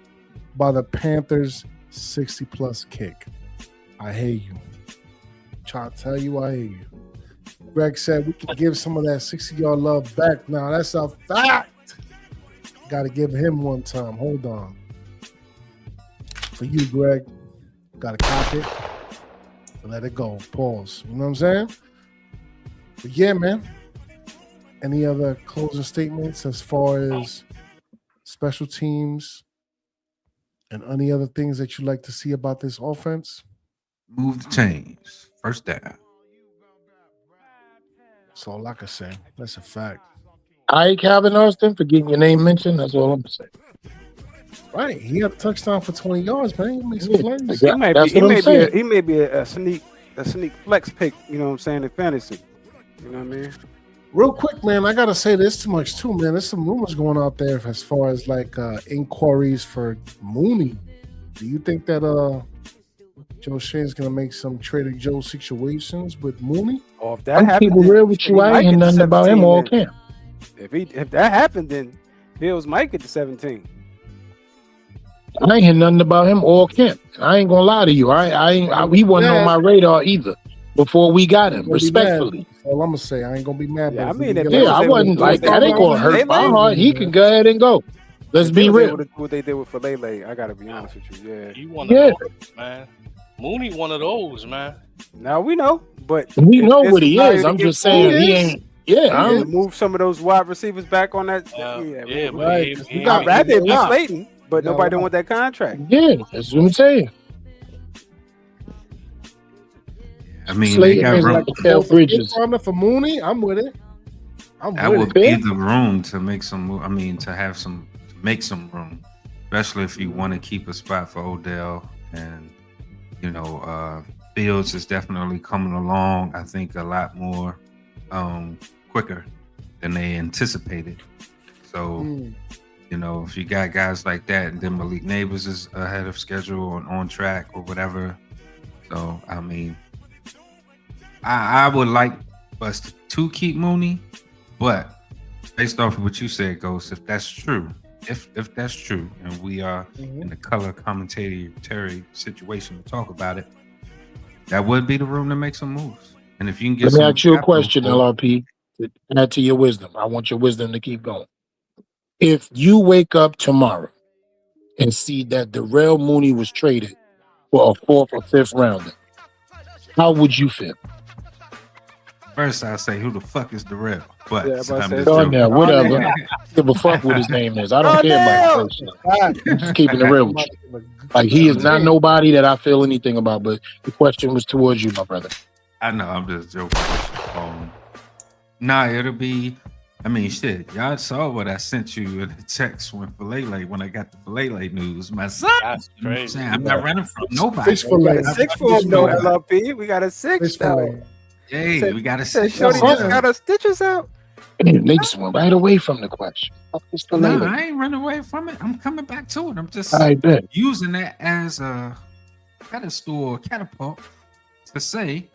by the Panthers 60+ kick. I hate you. Trying to tell you I hate you. Greg said we can give some of that 60-yard love back. Now that's a fact. Got to give him one time. Hold on. For you, Greg. Got to cop it. Let it go. Pause. You know what I'm saying? But yeah, man. Any other closing statements as far as special teams and any other things that you'd like to see about this offense?
move the chains, first down.
That's all I can say. That's a fact.
I ain't Calvin Austin for getting your name mentioned. That's all I'm saying.
Right. He had a touchdown for 20 yards, man. He made some plays.
He may be a sneak flex pick, you know what I'm saying, in fantasy. You know what I mean?
Real quick, man, I gotta say this too much too, man. There's some rumors going out there as far as like inquiries for Mooney. Do you think that Joe Shane's gonna make some Trader Joe situations with Mooney?
Or if that happens,
people real with you, I ain't hear nothing about him all camp.
If that happened, then Bills might get to 17.
I ain't hear nothing about him all camp. I ain't gonna lie to you. He wasn't on my radar either before we got him. Respectfully.
All I'm gonna say, I ain't gonna be mad.
Yeah, I mean,
I wasn't like that. Ain't gonna hurt my heart. He can go ahead and go. Let's be real.
What they did with Falele, I gotta be honest with you. Yeah,
He one of those, man. Mooney, one of those, man.
now we know, but
We know what he is. I'm just saying he ain't. Yeah,
move some of those wide receivers back on that.
Yeah, but
right.
he
Not bad. They
Yeah.
Slayton, but nobody don't want that contract.
yeah. That's what I'm saying.
I mean,
Slayton
they got
is
room.
like the Cal Bridges.
For Mooney, I'm with it.
That would be the room to make some. I mean, to make some room, especially if you want to keep a spot for Odell, and Fields is definitely coming along. I think a lot more quicker than they anticipated. So, if you got guys like that, and then Malik Neighbors is ahead of schedule and on track or whatever. So, I mean, I would like us to keep Mooney, but based off of what you said, Ghost, if that's true, if that's true, and we are in the color commentary situation to talk about it, that would be the room to make some moves. And if you can get
Let me
some
ask you a
capital
question,
for it,
LRP. To add to your wisdom. I want your wisdom to keep going. If you wake up tomorrow and see that Darrell Mooney was traded for a 4th or 5th rounder, how would you feel?
first I'll say, who the fuck is Darrell? But
Yeah,
I'm
but
just
say-
joking.
Darnell, whatever.
Darnell.
Give a fuck what his name is. I don't care about his person. I'm just keeping it real with you. Like, he is not nobody that I feel anything about, but the question was towards you, my brother.
I know, I'm just joking. Nah, it'll be. I mean, shit. Y'all saw what I sent you in the text when I got the Filet news. My son,
That's
you know what I'm
crazy.
saying? I'm not running from nobody.
Fish fillet.
We got a 6 for him, though, LRP. We got a 6
Fish
though.
fillet.
Hey,
Said-
we got to
Said
see.
Shorty just got her stitches out.
They just went right away from the question. It's the
No,
lady.
I ain't running away from it. I'm coming back to it. I'm just
I bet.
using that as a pedestal or catapult to say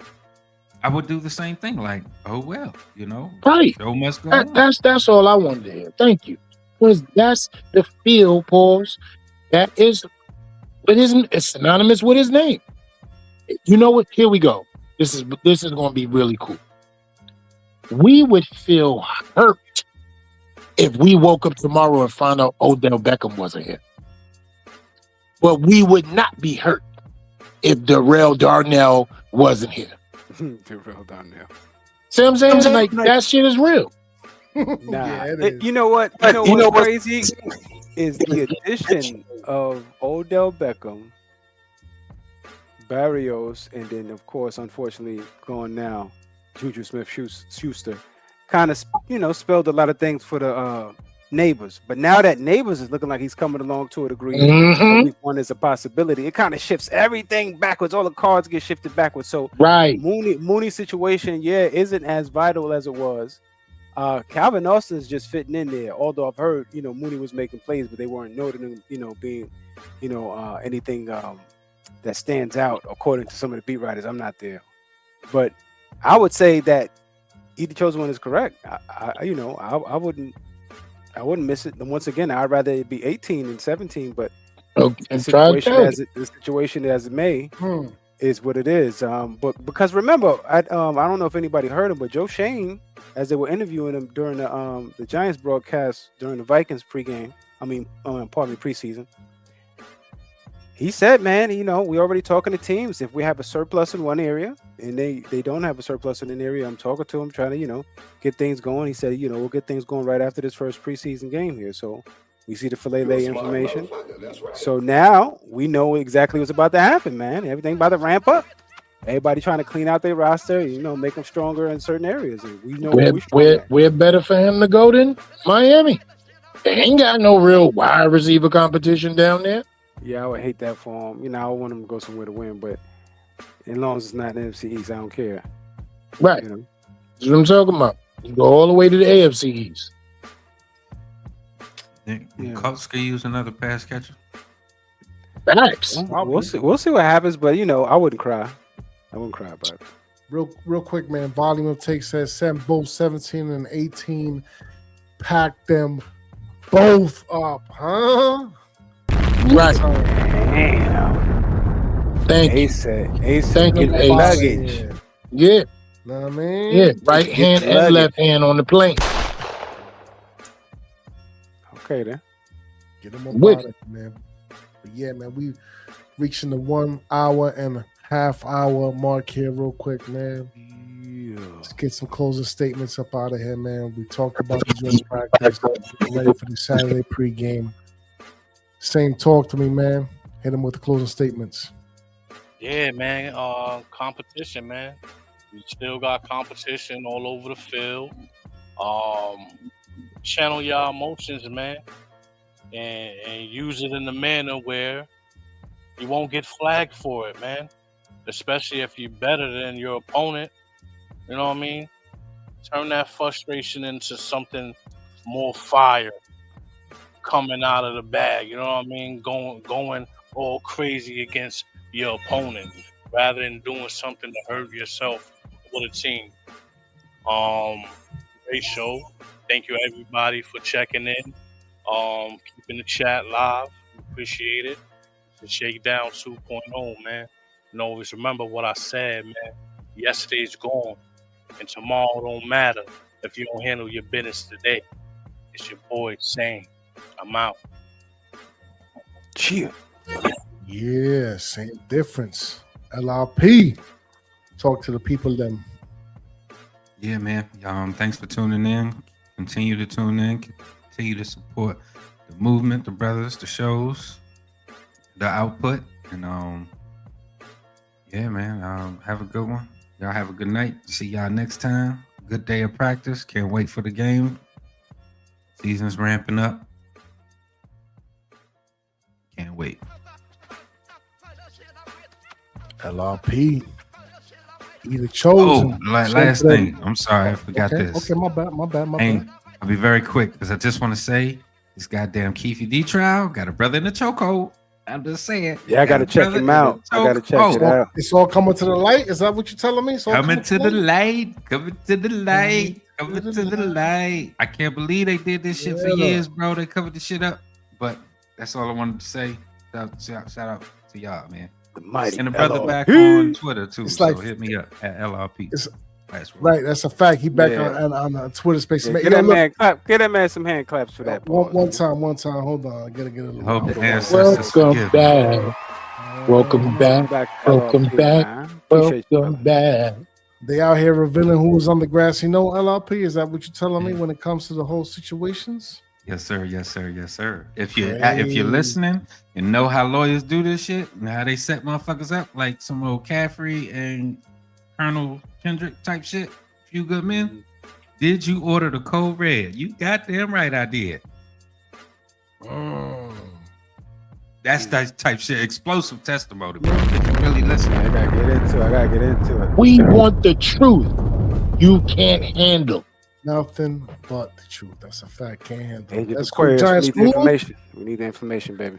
I would do the same thing. Like, oh well, you know,
Right.
show must go on.
That's all I wanted to hear. Thank you. Because that's the feel, pause. That is what isn't it's synonymous with his name. You know what? Here we go. This is going to be really cool. We would feel hurt if we woke up tomorrow and found out Odell Beckham wasn't here. But we would not be hurt if Darnell wasn't here.
Darrell Darnell.
See what I'm saying? Like, that shit is real.
Nah,
Yeah, it is.
you know what? You know what's crazy is the addition of Odell Beckham, Barrios, and then of course, unfortunately, gone now, Juju Smith-Schuster, kind of spelled a lot of things for the Neighbors. But now that Neighbors is looking like he's coming along to a degree, week one is a possibility. It kind of shifts everything backwards. All the cards get shifted backwards. So
Right.
Mooney's situation, isn't as vital as it was. Calvin Austin's just fitting in there. Although I've heard, Mooney was making plays, but they weren't noted him, being, anything that stands out according to some of the beat writers. I'm not there, but I would say that either chosen one is correct. I wouldn't miss it. And once again, I'd rather it be 18 than 17, but the situation as it may is what it is. But because remember, I don't know if anybody heard him, but Joe Shane, as they were interviewing him during the Giants broadcast during the Vikings preseason, he said, man, we already talking to teams. If we have a surplus in one area and they don't have a surplus in an area, I'm talking to them, trying to, get things going. He said, we'll get things going right after this first preseason game here. So we see the filet information. Right. So now we know exactly what's about to happen, man. Everything about to ramp up. Everybody trying to clean out their roster, make them stronger in certain areas. And we know
we're better for him to go than Miami. They ain't got no real wide receiver competition down there.
Yeah, I would hate that for him. I want him to go somewhere to win, but as long as it's not the NFC East, I don't care.
Right. That's what I'm talking about. You go all the way to the AFC East.
Colts could use another pass catcher.
Facts.
We'll see what happens, but I wouldn't cry. I wouldn't cry about it.
Real quick, man. Volume of Take says send both 17 and 18. Pack them both up, huh?
Right. Thank you.
Thank you.
Luggage. Yeah.
Know what I mean?
Yeah. Right hand and left hand on the plane.
Okay, then.
Get them on product, man. But yeah, man, we reaching the 1 hour and a half hour mark here real quick, man. Let's get some closing statements up out of here, man. We talked about the joint practice. We're ready for the Saturday pregame. Same talk to me, man. Hit him with the closing statements.
Yeah, man. Competition, man. We still got competition all over the field. Channel your emotions, man, and use it in a manner where you won't get flagged for it, man. Especially if you're better than your opponent. You know what I mean? Turn that frustration into something more fire coming out of the bag. You know what I mean? Going all crazy against your opponent rather than doing something to hurt yourself or the team. Great show. Thank you everybody for checking in. Keeping the chat live. Appreciate it. The Shakedown 2.0, man. And always remember what I said, man. Yesterday's gone, and tomorrow don't matter if you don't handle your business today. It's your boy Sane. I'm out.
Cheer.
Yeah, same difference. LRP. Talk to the people then.
Yeah, man. Thanks for tuning in. Continue to tune in. Continue to support the movement, the brothers, the shows, the output, and yeah, man. Have a good one. Y'all have a good night. See y'all next time. Good day of practice. Can't wait for the game. Season's ramping up. Can't wait.
LRP. Either chosen.
Last thing. I'm sorry, I forgot
Okay,
this.
okay, my bad.
I'll be very quick because I just want to say this goddamn Keefe D trial got a brother in the chokehold. I'm just saying.
Yeah, I gotta check him out. I gotta check it out.
It's all coming to the light. Is that what you're telling me?
Coming to the light. Coming to the light. Coming to the light. I can't believe they did this shit for years, bro. They covered the shit up. But that's all I wanted to say. Shout out to y'all, man.
The mighty
and the brother
LRP.
back on Twitter too.
It's
So
like-
hit me up at LRP.
Right, that's a fact. He back
Yeah.
on Twitter space.
Yeah,
Man,
get that man clap. Get that man some hand claps for that.
one time. Hold on. I gotta get a little.
Hope the ancestors
Welcome
forgive me.
back. Welcome back. Welcome
LRP,
back.
man. Appreciate you,
Welcome
brother.
back.
They out here revealing who was on the grassy knoll. LRP, is that what you're telling me when it comes to the whole situations?
Yes, sir. Yes, sir. Yes, sir. If you're listening and know how lawyers do this shit and how they set motherfuckers up like some old Caffrey and Colonel Kendrick type shit, Few Good Men, did you order the code red? You goddamn right I did. That's that type shit. Explosive testimony, bro. If you really listen.
I gotta get into it.
We want the truth. You can't handle.
Nothing but the truth. That's a fact. Can't handle.
Agent
That's cool.
Aquarius,
Giants
we need the
cool?
information. We need the information, baby.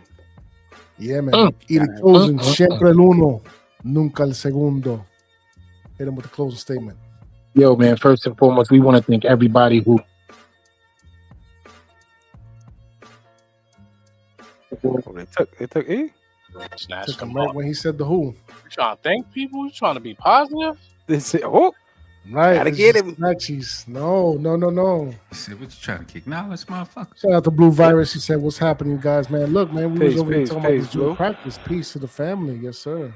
Yeah, man. Either chosen, siempre el uno, nunca el segundo. Hit him with the closing statement.
Yo, man, first and foremost, we want to thank everybody who
It took E.
Snatch
Took
them
him right
up.
when he said the who.
You trying to thank people? You trying to be positive?
This oh,
Right.
Gotta
it's
get
just
him.
snatchies. No.
He said, what you trying to kick? Nah, let's motherfucker.
Shout out to Blue Virus. He said, "What's happening, you guys, man? Look, man, we
Peace,
was over here
peace,
talking about
peace,
this dual
Blue.
practice. Peace to the family, yes, sir.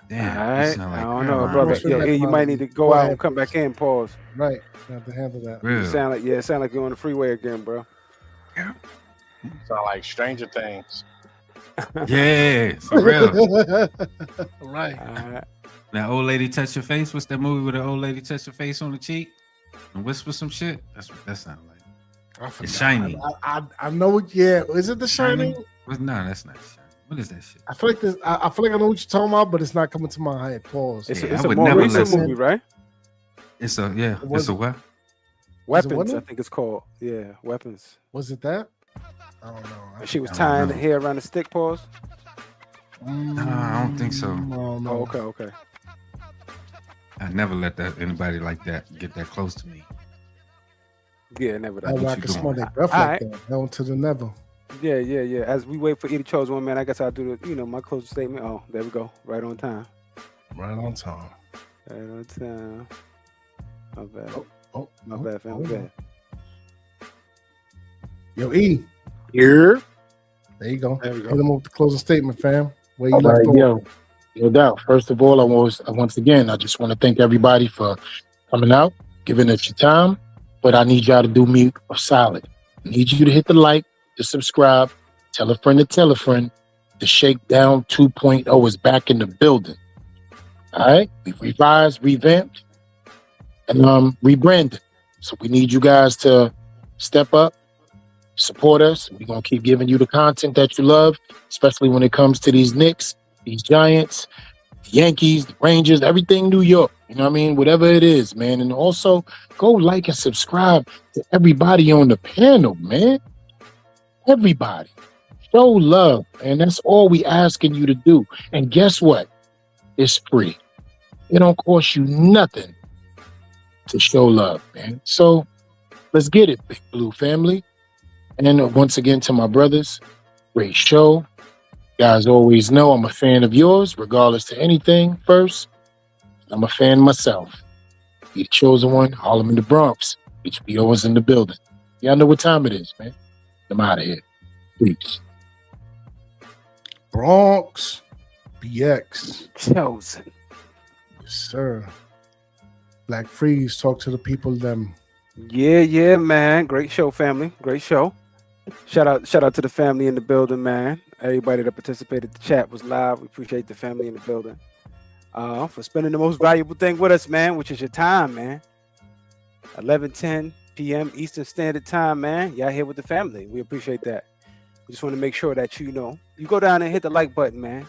Damn.
all
you
right.
sound
I
like
don't
grandma.
know, brother.
Sure,
Yo,
that
E, you might need to go
Go
out
ahead,
and come back in. Pause.
Right, you have to handle that.
Real.
You sound like you're on the freeway again, bro.
Sound like Stranger Things.
Yeah, for real.
Right.
All right.
That old lady touch your face. What's that movie where the old lady touch your face on the cheek and whisper some shit? That's what that sounds like.
I forgot.
It's shiny.
I know it. Yeah, is it the Shining?
No, that's not shiny. What is that shit?
I feel like this. I feel like I know what you're talking about, but it's not coming to my head. Pause.
It's,
Yeah,
it's
I
a
would
more
never
recent
listen.
movie, right?
It's a yeah.
Was
It's a
it-
what?
Weapons,
it?
I think it's called. Yeah, Weapons.
Was it that? I don't know.
She was
I don't
tying
know.
the hair around the stick. Pause.
I don't think so.
I don't know.
Oh, okay.
I never let anybody like that get that close to me.
Yeah, never
That
that.
way I
you
can
doing?
smell their breath
All
like
right.
that. Down to the never.
Yeah. As we wait for Eddie Chose one, man, I guess I'll do the, my closing statement. Oh, there we go. Right on time.
Right on time.
Right on time. My bad.
Oh,
My bad, fam. My bad.
Yo, E.
here.
There you go.
There we
Hit
go.
him with the closing statement, fam. Where you
All
left
right,
off.
yo, no doubt. First of all, once again, I just want to thank everybody for coming out, giving us your time. But I need y'all to do me a solid. I need you to hit the like, to subscribe, tell a friend to tell a friend. The Shakedown 2.0 is back in the building. All right, we revised, revamped, and rebranded. So we need you guys to step up, support us. We're gonna keep giving you the content that you love, especially when it comes to these Knicks, these Giants, the Yankees, the Rangers, everything New York. You know what I mean? Whatever it is, man. And also go like and subscribe to everybody on the panel, man. Everybody. Show love, and that's all we asking you to do. And guess what? It's free. It don't cost you nothing. to show love, man. So let's get it, Big Blue family. And once again, to my brothers, great show. Guys always know I'm a fan of yours, regardless to anything. First, I'm a fan myself. Be the chosen one, Harlem in the Bronx. HBO is in the building. Y'all know what time it is, man. I'm out of here. Peace.
Bronx, BX.
Chosen.
Yes, sir. Black Freeze, talk to the people, them.
Yeah, man. Great show, family. Great show. Shout out to the family in the building, man. Everybody that participated. The chat was live. We appreciate the family in the building. For spending the most valuable thing with us, man, which is your time, man. 11:10 p.m. Eastern Standard Time, man. Y'all here with the family. We appreciate that. We just want to make sure that you go down and hit the like button, man.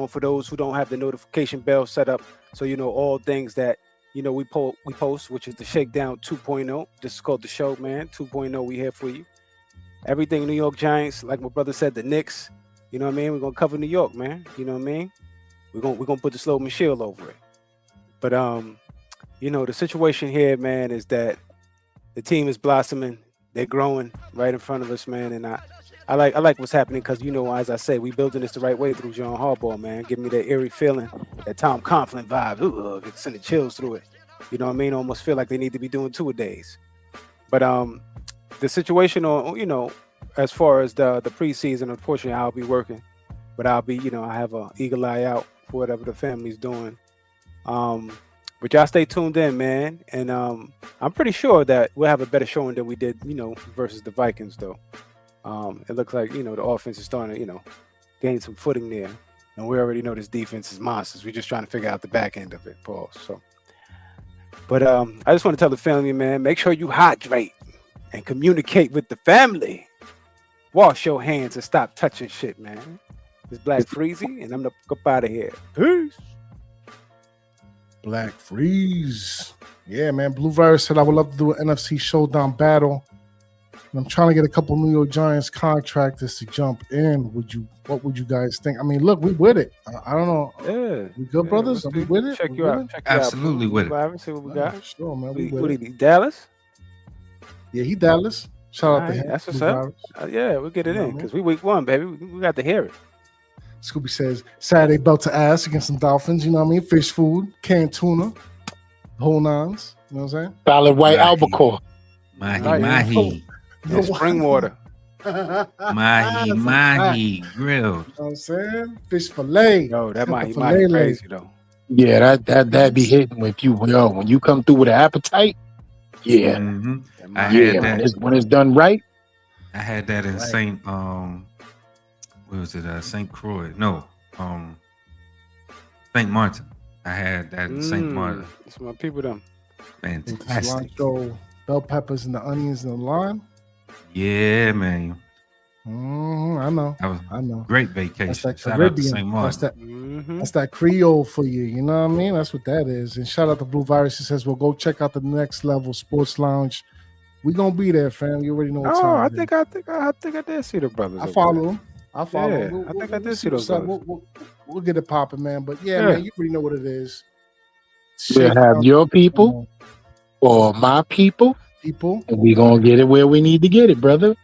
For those who don't have the notification bell set up, so all things that we post, which is the Shakedown 2.0. This is called the show, man. 2.0. We here for you. Everything New York Giants, like my brother said, the Knicks. You know what I mean? We're gonna cover New York, man. You know what I mean? We're gonna put the Sloman shield over it. But the situation here, man, is that the team is blossoming. They're growing right in front of us, man. And I like what's happening because as I say, we building this the right way through John Harbaugh, man. Give me that eerie feeling, that Tom Coughlin vibe. Ooh, send the chills through it. You know what I mean? Almost feel like they need to be doing two-a-days. But the situation on as far as the preseason, unfortunately, I'll be working, but I'll be I have an eagle eye out for whatever the family's doing. But y'all stay tuned in, man, and I'm pretty sure that we'll have a better showing than we did versus the Vikings, though. It looks like the offense is starting to gain some footing there, and we already know this defense is monsters. We're just trying to figure out the back end of it, Paul. So, but I just want to tell the family, man, make sure you hydrate and communicate with the family. Wash your hands and stop touching shit, man. It's Black Freezy, and I'm gonna up out of here. Peace.
Black Freeze. Yeah, man. Blue Virus said I would love to do an NFC showdown battle. And I'm trying to get a couple New York Giants contractors to jump in. What would you guys think? I mean, look, we with it. I don't know.
Yeah.
We good, brothers? Are we with it?
Check you out.
Absolutely with it.
See what we got.
Sure, man.
What he Dallas?
Yeah, he Dallas. Shout out to him.
That's what's up. Yeah, we'll get it in because we week 1, baby. We got to hear it.
Scooby says Saturday belt to ass against some Dolphins. You know what I mean? Fish food, canned tuna, whole nines. You know what I'm saying?
Solid white albacore.
Mahi.
Yeah, spring water.
Mahi grilled.
You know what I'm saying? Fish fillet.
Yo, that mahi crazy though.
Yeah, that be hitting with you. When you come through with an appetite. Yeah.
Mm-hmm. I had that
when it's done right.
I had that in St. What was it? St. Croix? No, St. Martin. I had that in St. Martin.
It's my people, them.
Fantastic.
Cilantro, bell peppers, and the onions and the lime.
Yeah, man.
I know.
I know. Great vacation.
That's that
Shout
Caribbean.
out to St. Martin.
That's that Creole for you. You know what I mean? That's what that is. And shout out to Blue Virus. He says, "Well, go check out the Next Level Sports Lounge. We gonna be there, fam. You already know what time.
I think I did see the brothers.
I follow them. I follow.
Yeah, I think I did see those.
We'll get it popping, man. But yeah, man, you already know what it is.
We'll have your people or my people, and we gonna get it where we need to get it, brother.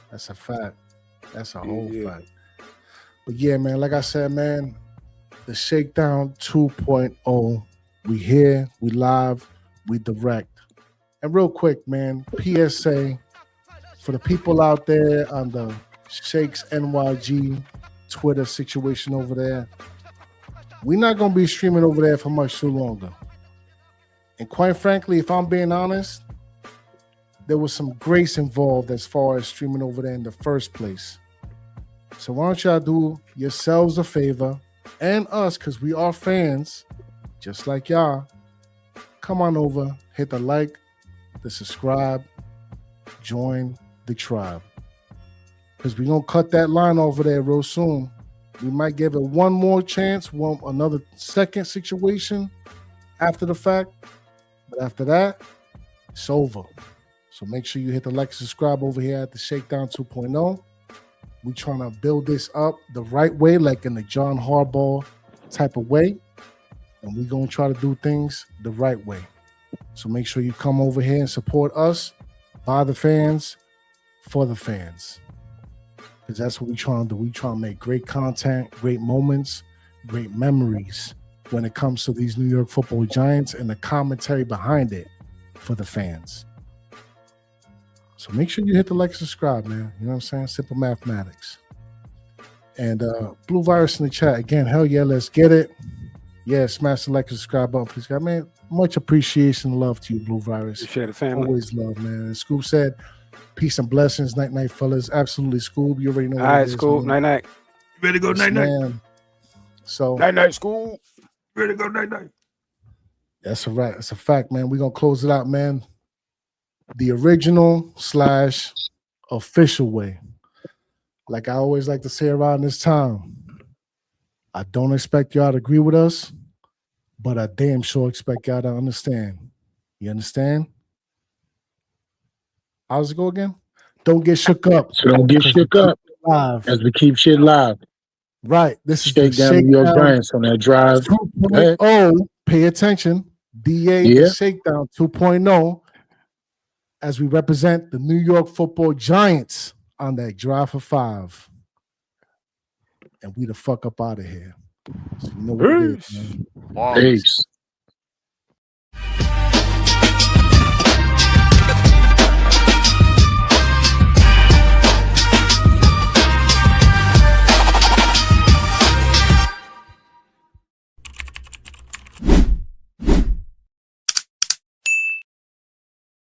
That's a fact. That's a whole fact. But yeah, man, like I said, man, the Shakedown 2.0. We here, we live, we direct. And real quick, man, PSA for the people out there on the Shakes NYG Twitter situation over there. We're not going to be streaming over there for much too longer. And quite frankly, if I'm being honest, there was some grace involved as far as streaming over there in the first place. So why don't y'all do yourselves a favor and us, because we are fans, just like y'all. Come on over, hit the like, the subscribe, join the tribe. Because we're going to cut that line over there real soon. We might give it one more chance, another second situation after the fact. But after that, it's over. So make sure you hit the like and subscribe over here at the Shakedown 2.0. We're trying to build this up the right way, like in the John Harbaugh type of way. And we're going to try to do things the right way. So make sure you come over here and support us, by the fans, for the fans. Because that's what we trying to do. We trying to make great content, great moments, great memories when it comes to these New York Football Giants and the commentary behind it for the fans. So make sure you hit the like and subscribe, man. You know what I'm saying? Simple mathematics. And Blue Virus in the chat again. Hell yeah, let's get it. Yeah, smash the like and subscribe button, please, guys. Man, much appreciation and love to you, Blue Virus.
Appreciate the family.
Always love, man. And Scoop said, peace and blessings. Night, night, fellas. Absolutely, Scoop. You already know what
All right,
it is,
Scoop.
man.
Night, night.
Ready to go night night.
Man. So
Night, night, Scoop.
Ready to go night night.
that's a right. That's a fact, man. We're gonna close it out, man. The original / official way. Like I always like to say around this time, I don't expect y'all to agree with us, but I damn sure expect y'all to understand. You understand? How's it go again? Don't get shook up.
So don't get shook up
Live.
as we keep shit live.
Right. This is the
Shakedown New York
Shakedown
Giants on that drive.
2.0. Pay attention. DA
Yeah.
Shakedown 2.0 as we represent the New York Football Giants on that drive for 5. And we the fuck up out of here. So you know what it is, man.
Wow.
Peace.